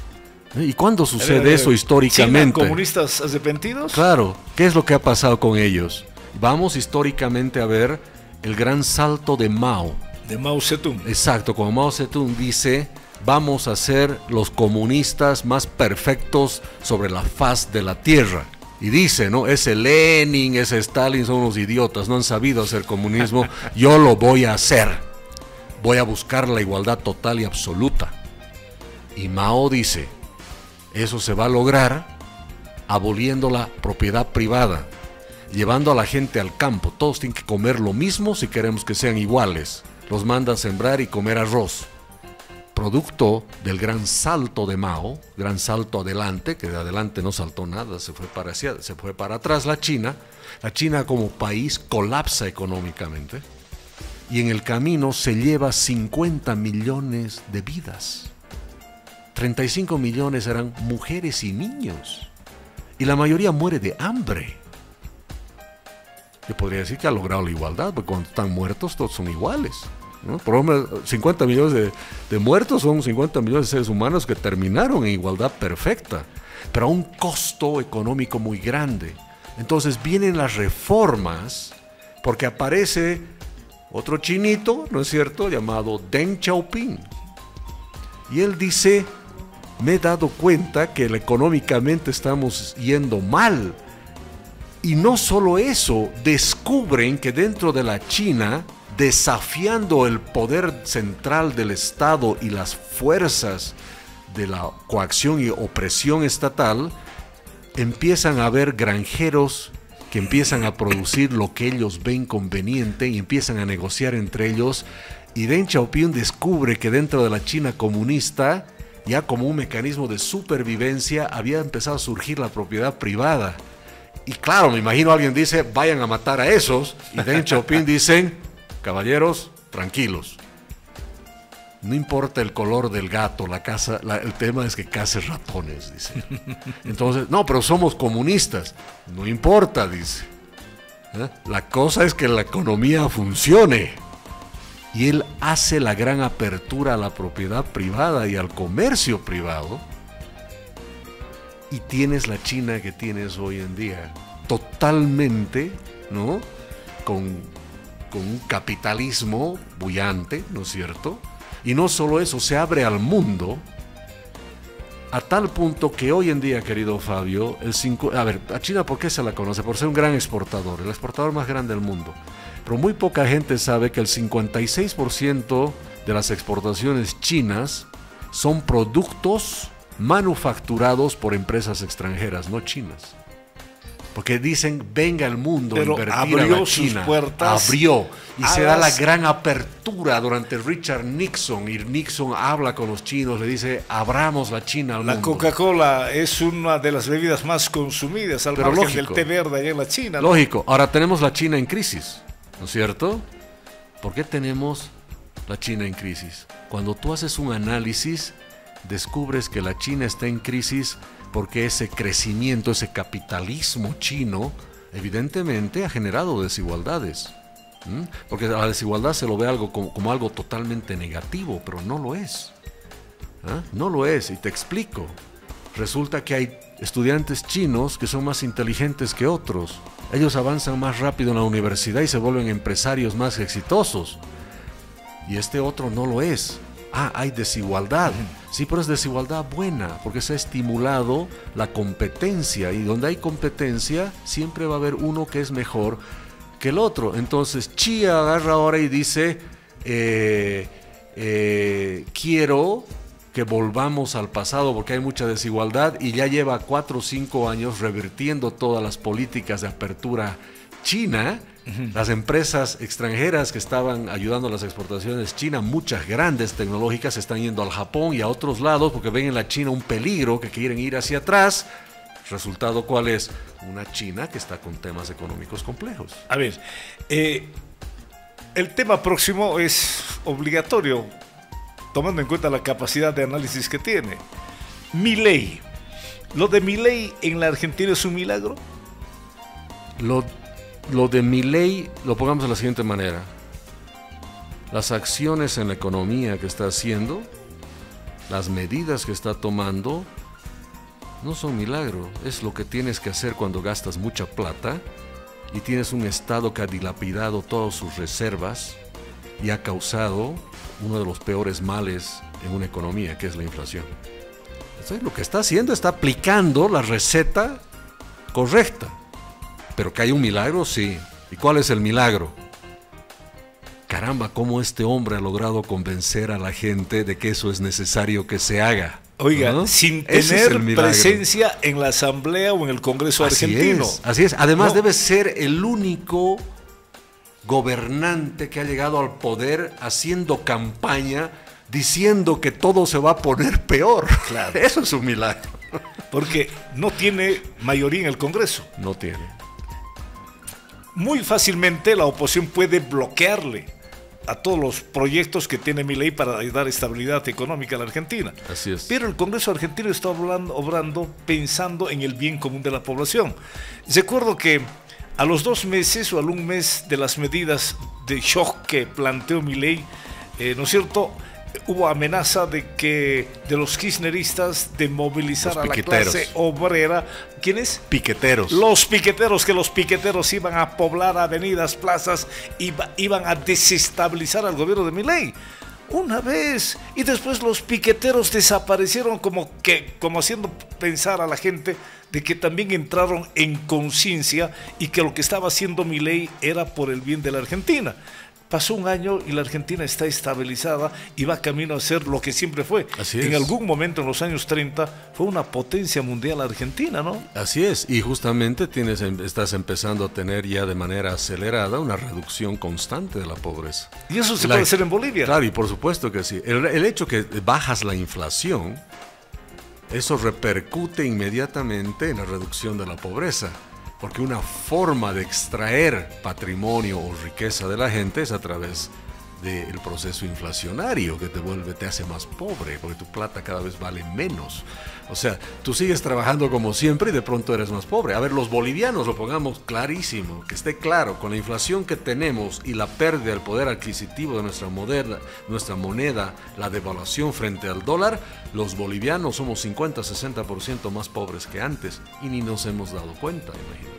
¿Y cuándo sucede eso históricamente? ¿China, comunistas arrepentidos? Claro. ¿Qué es lo que ha pasado con ellos? Vamos históricamente a ver el gran salto de Mao. De Mao Zedong. Exacto, como Mao Zedong dice, vamos a ser los comunistas más perfectos sobre la faz de la tierra. Y dice, ¿no? Ese Lenin, ese Stalin son unos idiotas, no han sabido hacer comunismo, yo lo voy a hacer. Voy a buscar la igualdad total y absoluta. Y Mao dice, eso se va a lograr aboliendo la propiedad privada, llevando a la gente al campo. Todos tienen que comer lo mismo si queremos que sean iguales. Los manda a sembrar y comer arroz. Producto del gran salto de Mao, gran salto adelante, que de adelante no saltó nada, se fue para atrás la China. La China como país colapsa económicamente y en el camino se lleva 50 millones de vidas. 35 millones eran mujeres y niños y la mayoría muere de hambre. Yo podría decir que ha logrado la igualdad, porque cuando están muertos todos son iguales, ¿no? Por lo menos 50 millones de muertos son 50 millones de seres humanos que terminaron en igualdad perfecta, pero a un costo económico muy grande. Entonces vienen las reformas, porque aparece otro chinito, ¿no es cierto?, llamado Deng Xiaoping. Y él dice, me he dado cuenta que económicamente estamos yendo mal. Y no solo eso, descubren que dentro de la China, desafiando el poder central del Estado y las fuerzas de la coacción y opresión estatal, empiezan a haber granjeros que empiezan a producir lo que ellos ven conveniente y empiezan a negociar entre ellos. Y Deng Xiaoping descubre que dentro de la China comunista, ya como un mecanismo de supervivencia, había empezado a surgir la propiedad privada. Y claro, me imagino alguien dice, vayan a matar a esos. Y Deng Xiaoping dicen, caballeros, tranquilos. No importa el color del gato, el tema es que case ratones, dice. Entonces, no, pero somos comunistas. No importa, dice. La cosa es que la economía funcione. Y él hace la gran apertura a la propiedad privada y al comercio privado. Y tienes la China que tienes hoy en día, totalmente, ¿no?, con con un capitalismo bullante, ¿no es cierto? Y no solo eso, se abre al mundo a tal punto que hoy en día, querido Fabio, a China, ¿por qué se la conoce? Por ser un gran exportador, el exportador más grande del mundo. Pero muy poca gente sabe que el 56% de las exportaciones chinas son productos manufacturados por empresas extranjeras, no chinas. Porque dicen, venga el mundo a invertir a la China. Sus puertas. Abrió. Y se da la gran apertura durante Richard Nixon. Y Nixon habla con los chinos, le dice, abramos la China al mundo. La Coca-Cola es una de las bebidas más consumidas al margen del té verde allá en la China, ¿no? Lógico. Ahora tenemos la China en crisis, ¿no es cierto? ¿Por qué tenemos la China en crisis? Cuando tú haces un análisis, descubres que la China está en crisis porque ese crecimiento, ese capitalismo chino, evidentemente ha generado desigualdades. Porque la desigualdad se lo ve como algo totalmente negativo, pero no lo es. No lo es, y te explico. Resulta que hay estudiantes chinos que son más inteligentes que otros. Ellos avanzan más rápido en la universidad y se vuelven empresarios más exitosos. Y este otro no lo es. Hay desigualdad. Sí, pero es desigualdad buena, porque se ha estimulado la competencia, y donde hay competencia siempre va a haber uno que es mejor que el otro. Entonces Xi agarra ahora y dice, quiero que volvamos al pasado porque hay mucha desigualdad, y ya lleva 4 o 5 años revirtiendo todas las políticas de apertura china. Las empresas extranjeras que estaban ayudando a las exportaciones chinas, muchas grandes tecnológicas, están yendo al Japón y a otros lados porque ven en la China un peligro, que quieren ir hacia atrás. ¿Resultado cuál es? Una China que está con temas económicos complejos. A ver, el tema próximo es obligatorio, tomando en cuenta la capacidad de análisis que tiene. Milei. ¿Lo de Milei en la Argentina es un milagro? Lo de Milei lo pongamos de la siguiente manera. Las acciones en la economía que está haciendo, las medidas que está tomando, no son milagro. Es lo que tienes que hacer cuando gastas mucha plata y tienes un Estado que ha dilapidado todas sus reservas y ha causado uno de los peores males en una economía, que es la inflación. Entonces, lo que está haciendo, está aplicando la receta correcta. Pero que hay un milagro, sí. ¿Y cuál es el milagro? Caramba, cómo este hombre ha logrado convencer a la gente de que eso es necesario que se haga. Oiga, ¿no? Sin tener presencia en la Asamblea o en el Congreso argentino. Así es. Además, debe ser el único gobernante que ha llegado al poder haciendo campaña diciendo que todo se va a poner peor. Claro. Eso es un milagro. Porque no tiene mayoría en el Congreso. No tiene. Muy fácilmente la oposición puede bloquearle a todos los proyectos que tiene Milei para dar estabilidad económica a la Argentina. Así es. Pero el Congreso argentino está obrando pensando en el bien común de la población. Recuerdo que a los 2 meses o al 1 mes de las medidas de shock que planteó Milei, ¿no es cierto?, hubo amenaza de los kirchneristas de movilizar a la clase obrera. ¿Quiénes? Piqueteros. Los piqueteros, que los piqueteros iban a poblar avenidas, plazas, iban a desestabilizar al gobierno de Milei. Una vez, y después los piqueteros desaparecieron como haciendo pensar a la gente de que también entraron en conciencia y que lo que estaba haciendo Milei era por el bien de la Argentina. Pasó 1 año y la Argentina está estabilizada y va camino a ser lo que siempre fue. Así es. En algún momento, en los años 30, fue una potencia mundial Argentina, ¿no? Así es, y justamente estás empezando a tener ya de manera acelerada una reducción constante de la pobreza. Y eso se puede hacer en Bolivia. Claro, y por supuesto que sí. El hecho que bajas la inflación, eso repercute inmediatamente en la reducción de la pobreza. Porque una forma de extraer patrimonio o riqueza de la gente es a través del proceso inflacionario que te hace más pobre, porque tu plata cada vez vale menos. O sea, tú sigues trabajando como siempre y de pronto eres más pobre. A ver, los bolivianos, lo pongamos clarísimo, que esté claro, con la inflación que tenemos y la pérdida del poder adquisitivo de nuestra moneda, la devaluación frente al dólar, los bolivianos somos 50-60% más pobres que antes y ni nos hemos dado cuenta, imagínate.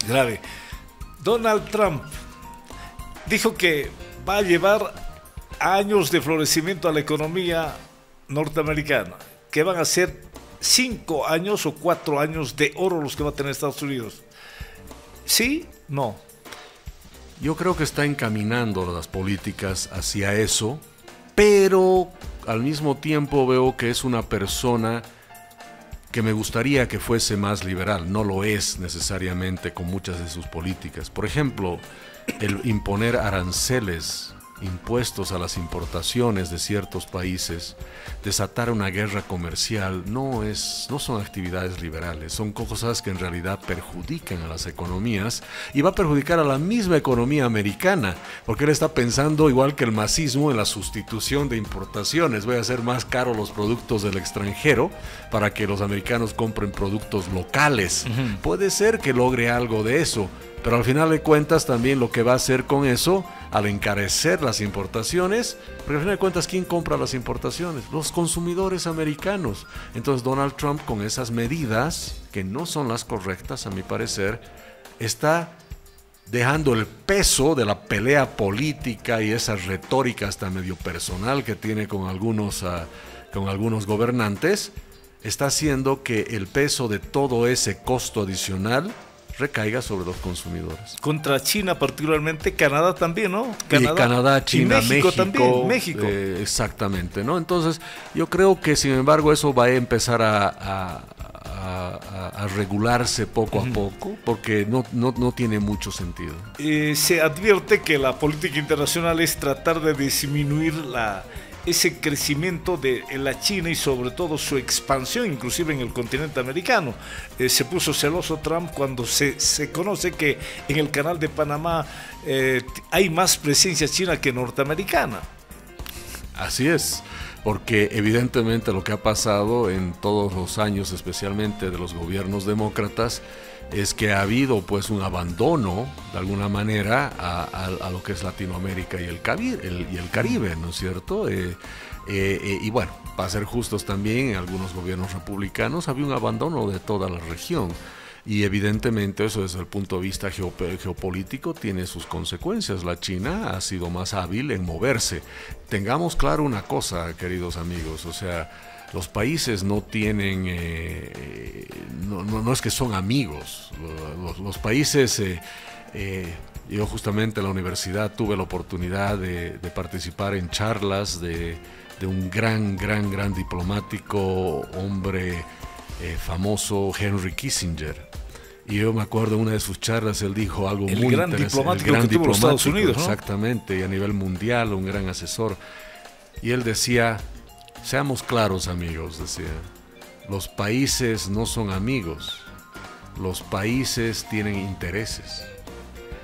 Grave. Donald Trump dijo que va a llevar años de florecimiento a la economía norteamericana, que van a ser 5 años o 4 años de oro los que va a tener Estados Unidos. ¿Sí? No. Yo creo que está encaminando las políticas hacia eso, pero al mismo tiempo veo que es una persona que me gustaría que fuese más liberal. No lo es necesariamente con muchas de sus políticas. Por ejemplo, el imponer aranceles, impuestos a las importaciones de ciertos países, desatar una guerra comercial, no son actividades liberales, son cosas que en realidad perjudican a las economías y va a perjudicar a la misma economía americana, porque él está pensando igual que el masismo en la sustitución de importaciones. Voy a hacer más caros los productos del extranjero para que los americanos compren productos locales. Puede ser que logre algo de eso, pero al final de cuentas también lo que va a hacer con eso, al encarecer las importaciones, porque al final de cuentas, ¿quién compra las importaciones? Los consumidores americanos. Entonces Donald Trump, con esas medidas, que no son las correctas a mi parecer, está dejando el peso de la pelea política y esa retórica hasta medio personal que tiene con algunos gobernantes, está haciendo que el peso de todo ese costo adicional recaiga sobre los consumidores. Contra China particularmente, Canadá también, ¿no? Canadá, China, y México también, México. Exactamente, ¿no? Entonces, yo creo que sin embargo eso va a empezar a regularse poco a poco, porque no tiene mucho sentido. Se advierte que la política internacional es tratar de disminuir ese crecimiento de la China y sobre todo su expansión, inclusive en el continente americano. Se puso celoso Trump cuando se conoce que en el canal de Panamá hay más presencia china que norteamericana. Así es, porque evidentemente lo que ha pasado en todos los años, especialmente de los gobiernos demócratas, es que ha habido pues un abandono de alguna manera a lo que es Latinoamérica y el Caribe, ¿no es cierto? Y bueno, para ser justos también, en algunos gobiernos republicanos había un abandono de toda la región. Y evidentemente eso desde el punto de vista geopolítico tiene sus consecuencias. La China ha sido más hábil en moverse. Tengamos claro una cosa, queridos amigos, o sea, los países no tienen, no es que son amigos. Los países, yo justamente en la universidad tuve la oportunidad de participar en charlas de un gran diplomático, hombre famoso, Henry Kissinger. Y yo me acuerdo de una de sus charlas, él dijo algo muy interesante. El gran diplomático que tuvo los Estados Unidos, ¿no? Exactamente, y a nivel mundial, un gran asesor. Y él decía: seamos claros, amigos, decía, los países no son amigos, los países tienen intereses,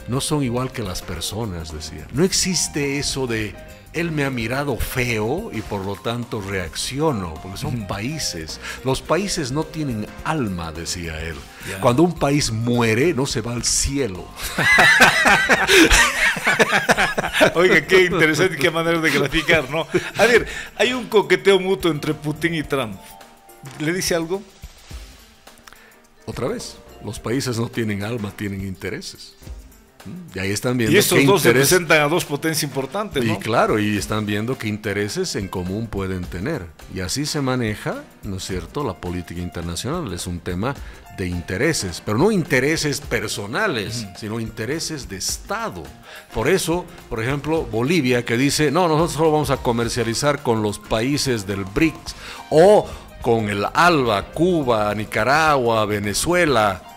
no son igual que las personas, decía. No existe eso de él me ha mirado feo y por lo tanto reacciono, porque son países. Los países no tienen alma, decía él. Yeah. Cuando un país muere, no se va al cielo. Oiga, qué interesante, qué manera de graficar, ¿no? A ver, hay un coqueteo mutuo entre Putin y Trump. ¿Le dice algo? Otra vez, los países no tienen alma, tienen intereses. Y ahí están viendo. Y estos dos representan a dos potencias importantes, ¿no? Y claro, y están viendo qué intereses en común pueden tener. Y así se maneja, ¿no es cierto?, la política internacional. Es un tema de intereses, pero no intereses personales, sino intereses de Estado. Por eso, por ejemplo, Bolivia, que dice, no, nosotros solo vamos a comercializar con los países del BRICS o con el ALBA, Cuba, Nicaragua, Venezuela.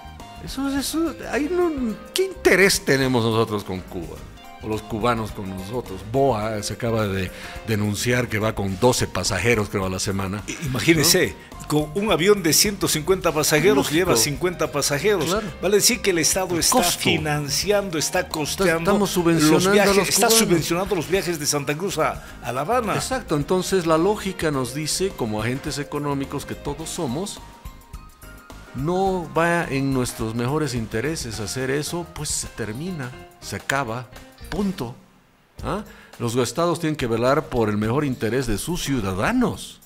¿Qué interés tenemos nosotros con Cuba? O los cubanos con nosotros. BOA se acaba de denunciar que va con 12 pasajeros, creo, a la semana. Imagínese, ¿no? Con un avión de 150 pasajeros lleva 50 50 Claro. Vale decir que el Estado está financiando, está costeando, estamos subvencionando los viajes, está subvencionando los viajes de Santa Cruz a La Habana. Exacto, entonces la lógica nos dice, como agentes económicos que todos somos, no va en nuestros mejores intereses hacer eso, pues se termina, se acaba, punto. ¿Ah? Los estados tienen que velar por el mejor interés de sus ciudadanos,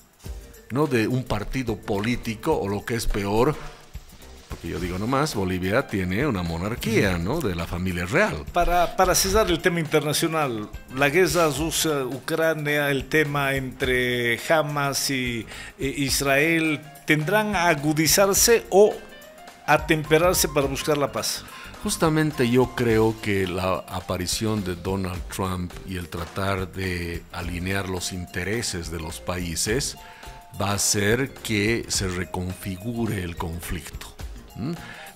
no de un partido político o lo que es peor, porque yo digo nomás, Bolivia tiene una monarquía, ¿no? De la familia real. Para cesar el tema internacional, la guerra Rusia-Ucrania, el tema entre Hamas y Israel, ¿tendrán a agudizarse o a temperarse para buscar la paz? Justamente yo creo que la aparición de Donald Trump y el tratar de alinear los intereses de los países va a hacer que se reconfigure el conflicto.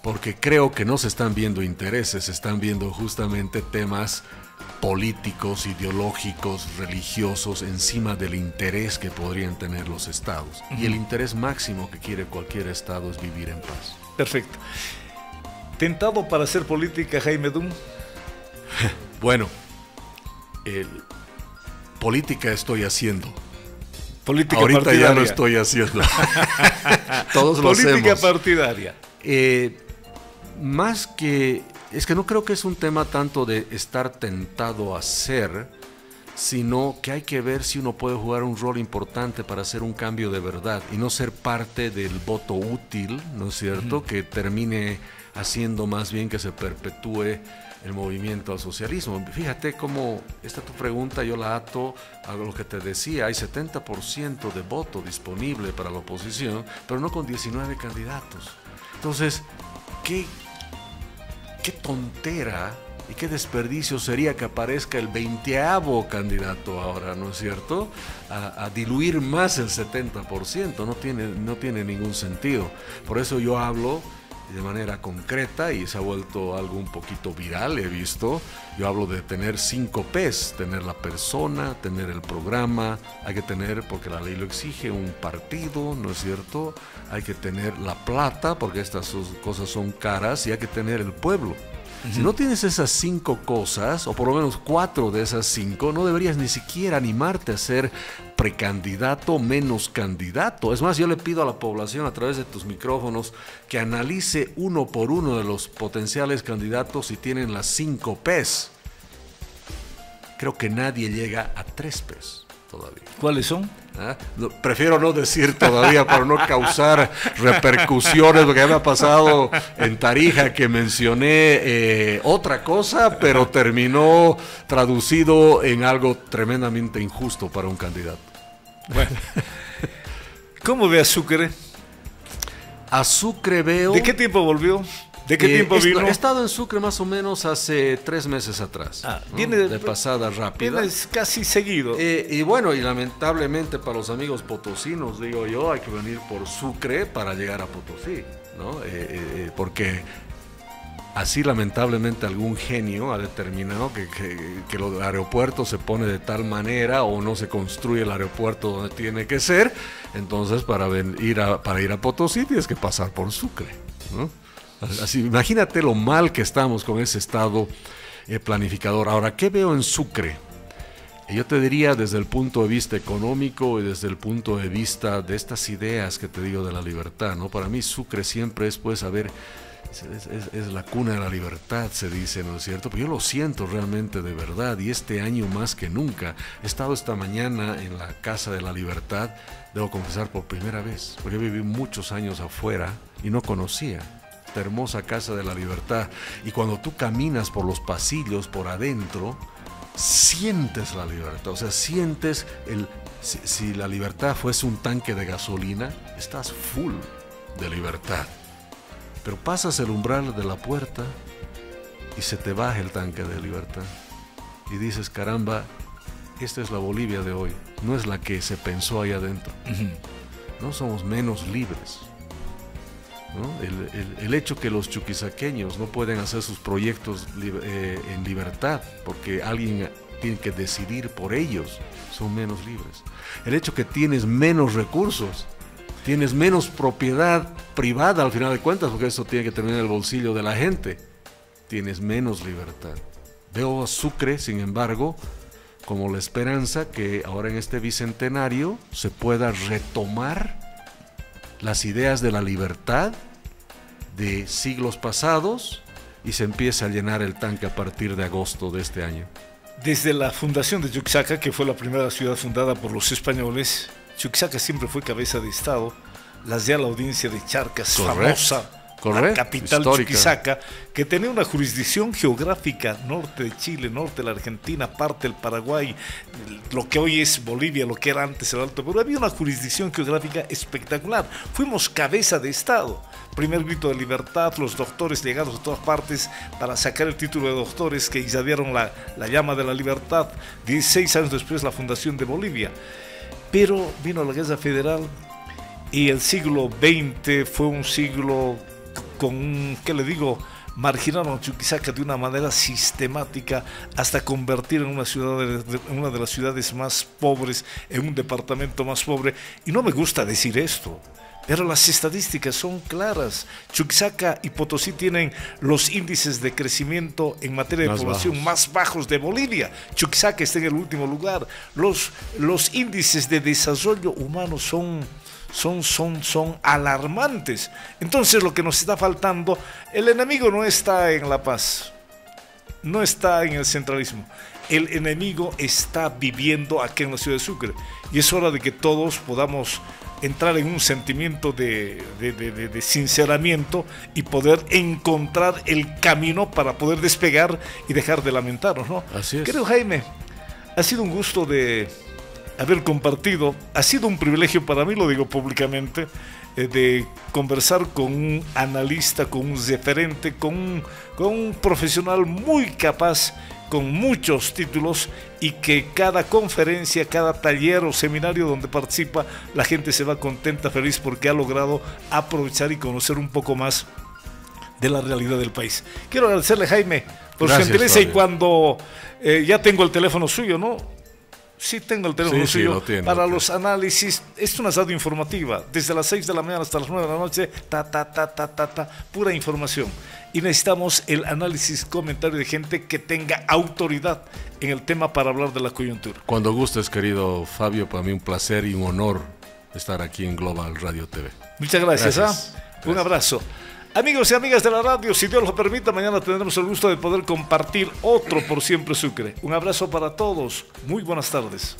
Porque creo que no se están viendo intereses, se están viendo justamente temas políticos, ideológicos, religiosos encima del interés que podrían tener los estados. Y el interés máximo que quiere cualquier estado es vivir en paz. Perfecto. ¿Tentado para hacer política, Jaime Dunn? Bueno, política estoy haciendo. Política ahorita partidaria. Ya lo estoy haciendo. Todos lo hacemos. Política partidaria. Más que... Es que no creo que es un tema tanto de estar tentado a hacer, sino que hay que ver si uno puede jugar un rol importante para hacer un cambio de verdad y no ser parte del voto útil, ¿no es cierto? Que termine haciendo más bien que se perpetúe el movimiento al socialismo. Fíjate cómo esta tu pregunta yo la ato a lo que te decía, hay 70% de voto disponible para la oposición, pero no con 19 candidatos. Entonces, qué tontera y qué desperdicio sería que aparezca el 20º candidato ahora, ¿no es cierto? A diluir más el 70%, no tiene ningún sentido. Por eso yo hablo de manera concreta y se ha vuelto algo un poquito viral, he visto. Yo hablo de tener 5 P's, tener la persona, tener el programa, hay que tener, porque la ley lo exige, un partido, ¿no es cierto? Hay que tener la plata, porque estas cosas son caras, y hay que tener el pueblo. Si no tienes esas 5 cosas, o por lo menos 4 de esas 5, no deberías ni siquiera animarte a ser precandidato menos candidato. Es más, yo le pido a la población a través de tus micrófonos que analice uno por uno de los potenciales candidatos si tienen las 5 P's. Creo que nadie llega a 3 P's todavía. ¿Cuáles son? No, prefiero no decir todavía para no causar repercusiones, porque ya me ha pasado en Tarija que mencioné otra cosa, pero terminó traducido en algo tremendamente injusto para un candidato. Bueno, ¿cómo ve a Sucre? A Sucre veo... ¿De qué tiempo volvió? ¿De qué tiempo vino? He estado en Sucre más o menos hace 3 meses atrás. ¿No? Viene de pasada rápida. Vienes casi seguido. Y bueno, y lamentablemente para los amigos potosinos, digo yo, hay que venir por Sucre para llegar a Potosí, ¿no? Porque así lamentablemente algún genio ha determinado que el aeropuerto se pone de tal manera o no se construye el aeropuerto donde tiene que ser. Entonces para ir a Potosí tienes que pasar por Sucre, ¿no? Así, imagínate lo mal que estamos con ese estado planificador. Ahora, ¿qué veo en Sucre? Yo te diría desde el punto de vista económico y desde el punto de vista de estas ideas que te digo de la libertad, ¿no? Para mí Sucre siempre es, pues, a ver, es la cuna de la libertad, se dice, ¿no es cierto? Pero yo lo siento realmente de verdad, y este año más que nunca. He estado esta mañana en la Casa de la Libertad, debo confesar por primera vez, porque yo viví muchos años afuera y no conocía esta hermosa Casa de la Libertad. Y cuando tú caminas por los pasillos, por adentro, sientes la libertad, o sea, sientes si la libertad fuese un tanque de gasolina, estás full de libertad. Pero pasas el umbral de la puerta y se te baja el tanque de libertad. Y dices, caramba, esta es la Bolivia de hoy, no es la que se pensó ahí adentro. No somos menos libres, ¿no? El hecho que los chuquisaqueños no pueden hacer sus proyectos en libertad porque alguien tiene que decidir por ellos, son menos libres. El hecho que tienes menos recursos, tienes menos propiedad privada al final de cuentas, porque eso tiene que terminar en el bolsillo de la gente, tienes menos libertad. Veo a Sucre, sin embargo, como la esperanza que ahora en este bicentenario se pueda retomar las ideas de la libertad de siglos pasados y se empiece a llenar el tanque a partir de agosto de este año. Desde la fundación de Chuquisaca, que fue la primera ciudad fundada por los españoles, Chuquisaca siempre fue cabeza de estado. La Real Audiencia de Charcas, Correcto, famosa la capital Chuquisaca, que tenía una jurisdicción geográfica, norte de Chile, norte de la Argentina, parte del Paraguay, lo que hoy es Bolivia, lo que era antes el Alto Perú. Había una jurisdicción geográfica espectacular. Fuimos cabeza de Estado. Primer grito de libertad, los doctores llegados a todas partes para sacar el título de doctores que irradiaron la llama de la libertad. 16 años después, la fundación de Bolivia. Pero vino la guerra federal y el siglo XX fue un siglo con, ¿qué le digo?, marginaron a Chuquisaca de una manera sistemática hasta convertir en una de las ciudades más pobres, en un departamento más pobre. Y no me gusta decir esto, pero las estadísticas son claras. Chuquisaca y Potosí tienen los índices de crecimiento en materia de población más bajos de Bolivia. Chuquisaca está en el último lugar. Los índices de desarrollo humano son alarmantes. Entonces lo que nos está faltando, el enemigo no está en la paz, no está en el centralismo. El enemigo está viviendo aquí en la ciudad de Sucre. Y es hora de que todos podamos entrar en un sentimiento de sinceramiento y poder encontrar el camino para poder despegar y dejar de lamentarnos, ¿no? Así es. Querido Jaime, ha sido un gusto de haber compartido, ha sido un privilegio para mí, lo digo públicamente, de conversar con un analista, con un referente, con un profesional muy capaz, con muchos títulos, y que cada conferencia, cada taller o seminario donde participa, la gente se va contenta, feliz, porque ha logrado aprovechar y conocer un poco más de la realidad del país. Quiero agradecerle, Jaime, por su gentileza, y cuando ya tengo el teléfono suyo, ¿no? Sí, tengo el teléfono suyo para los análisis. Es una radio informativa, desde las 6 de la mañana hasta las 9 de la noche, pura información. Y necesitamos el análisis, comentario de gente que tenga autoridad en el tema para hablar de la coyuntura. Cuando gustes, querido Fabio, para mí un placer y un honor estar aquí en Global Radio TV. Muchas gracias. Un abrazo. Amigos y amigas de la radio, si Dios lo permite, mañana tendremos el gusto de poder compartir otro Por Siempre Sucre. Un abrazo para todos. Muy buenas tardes.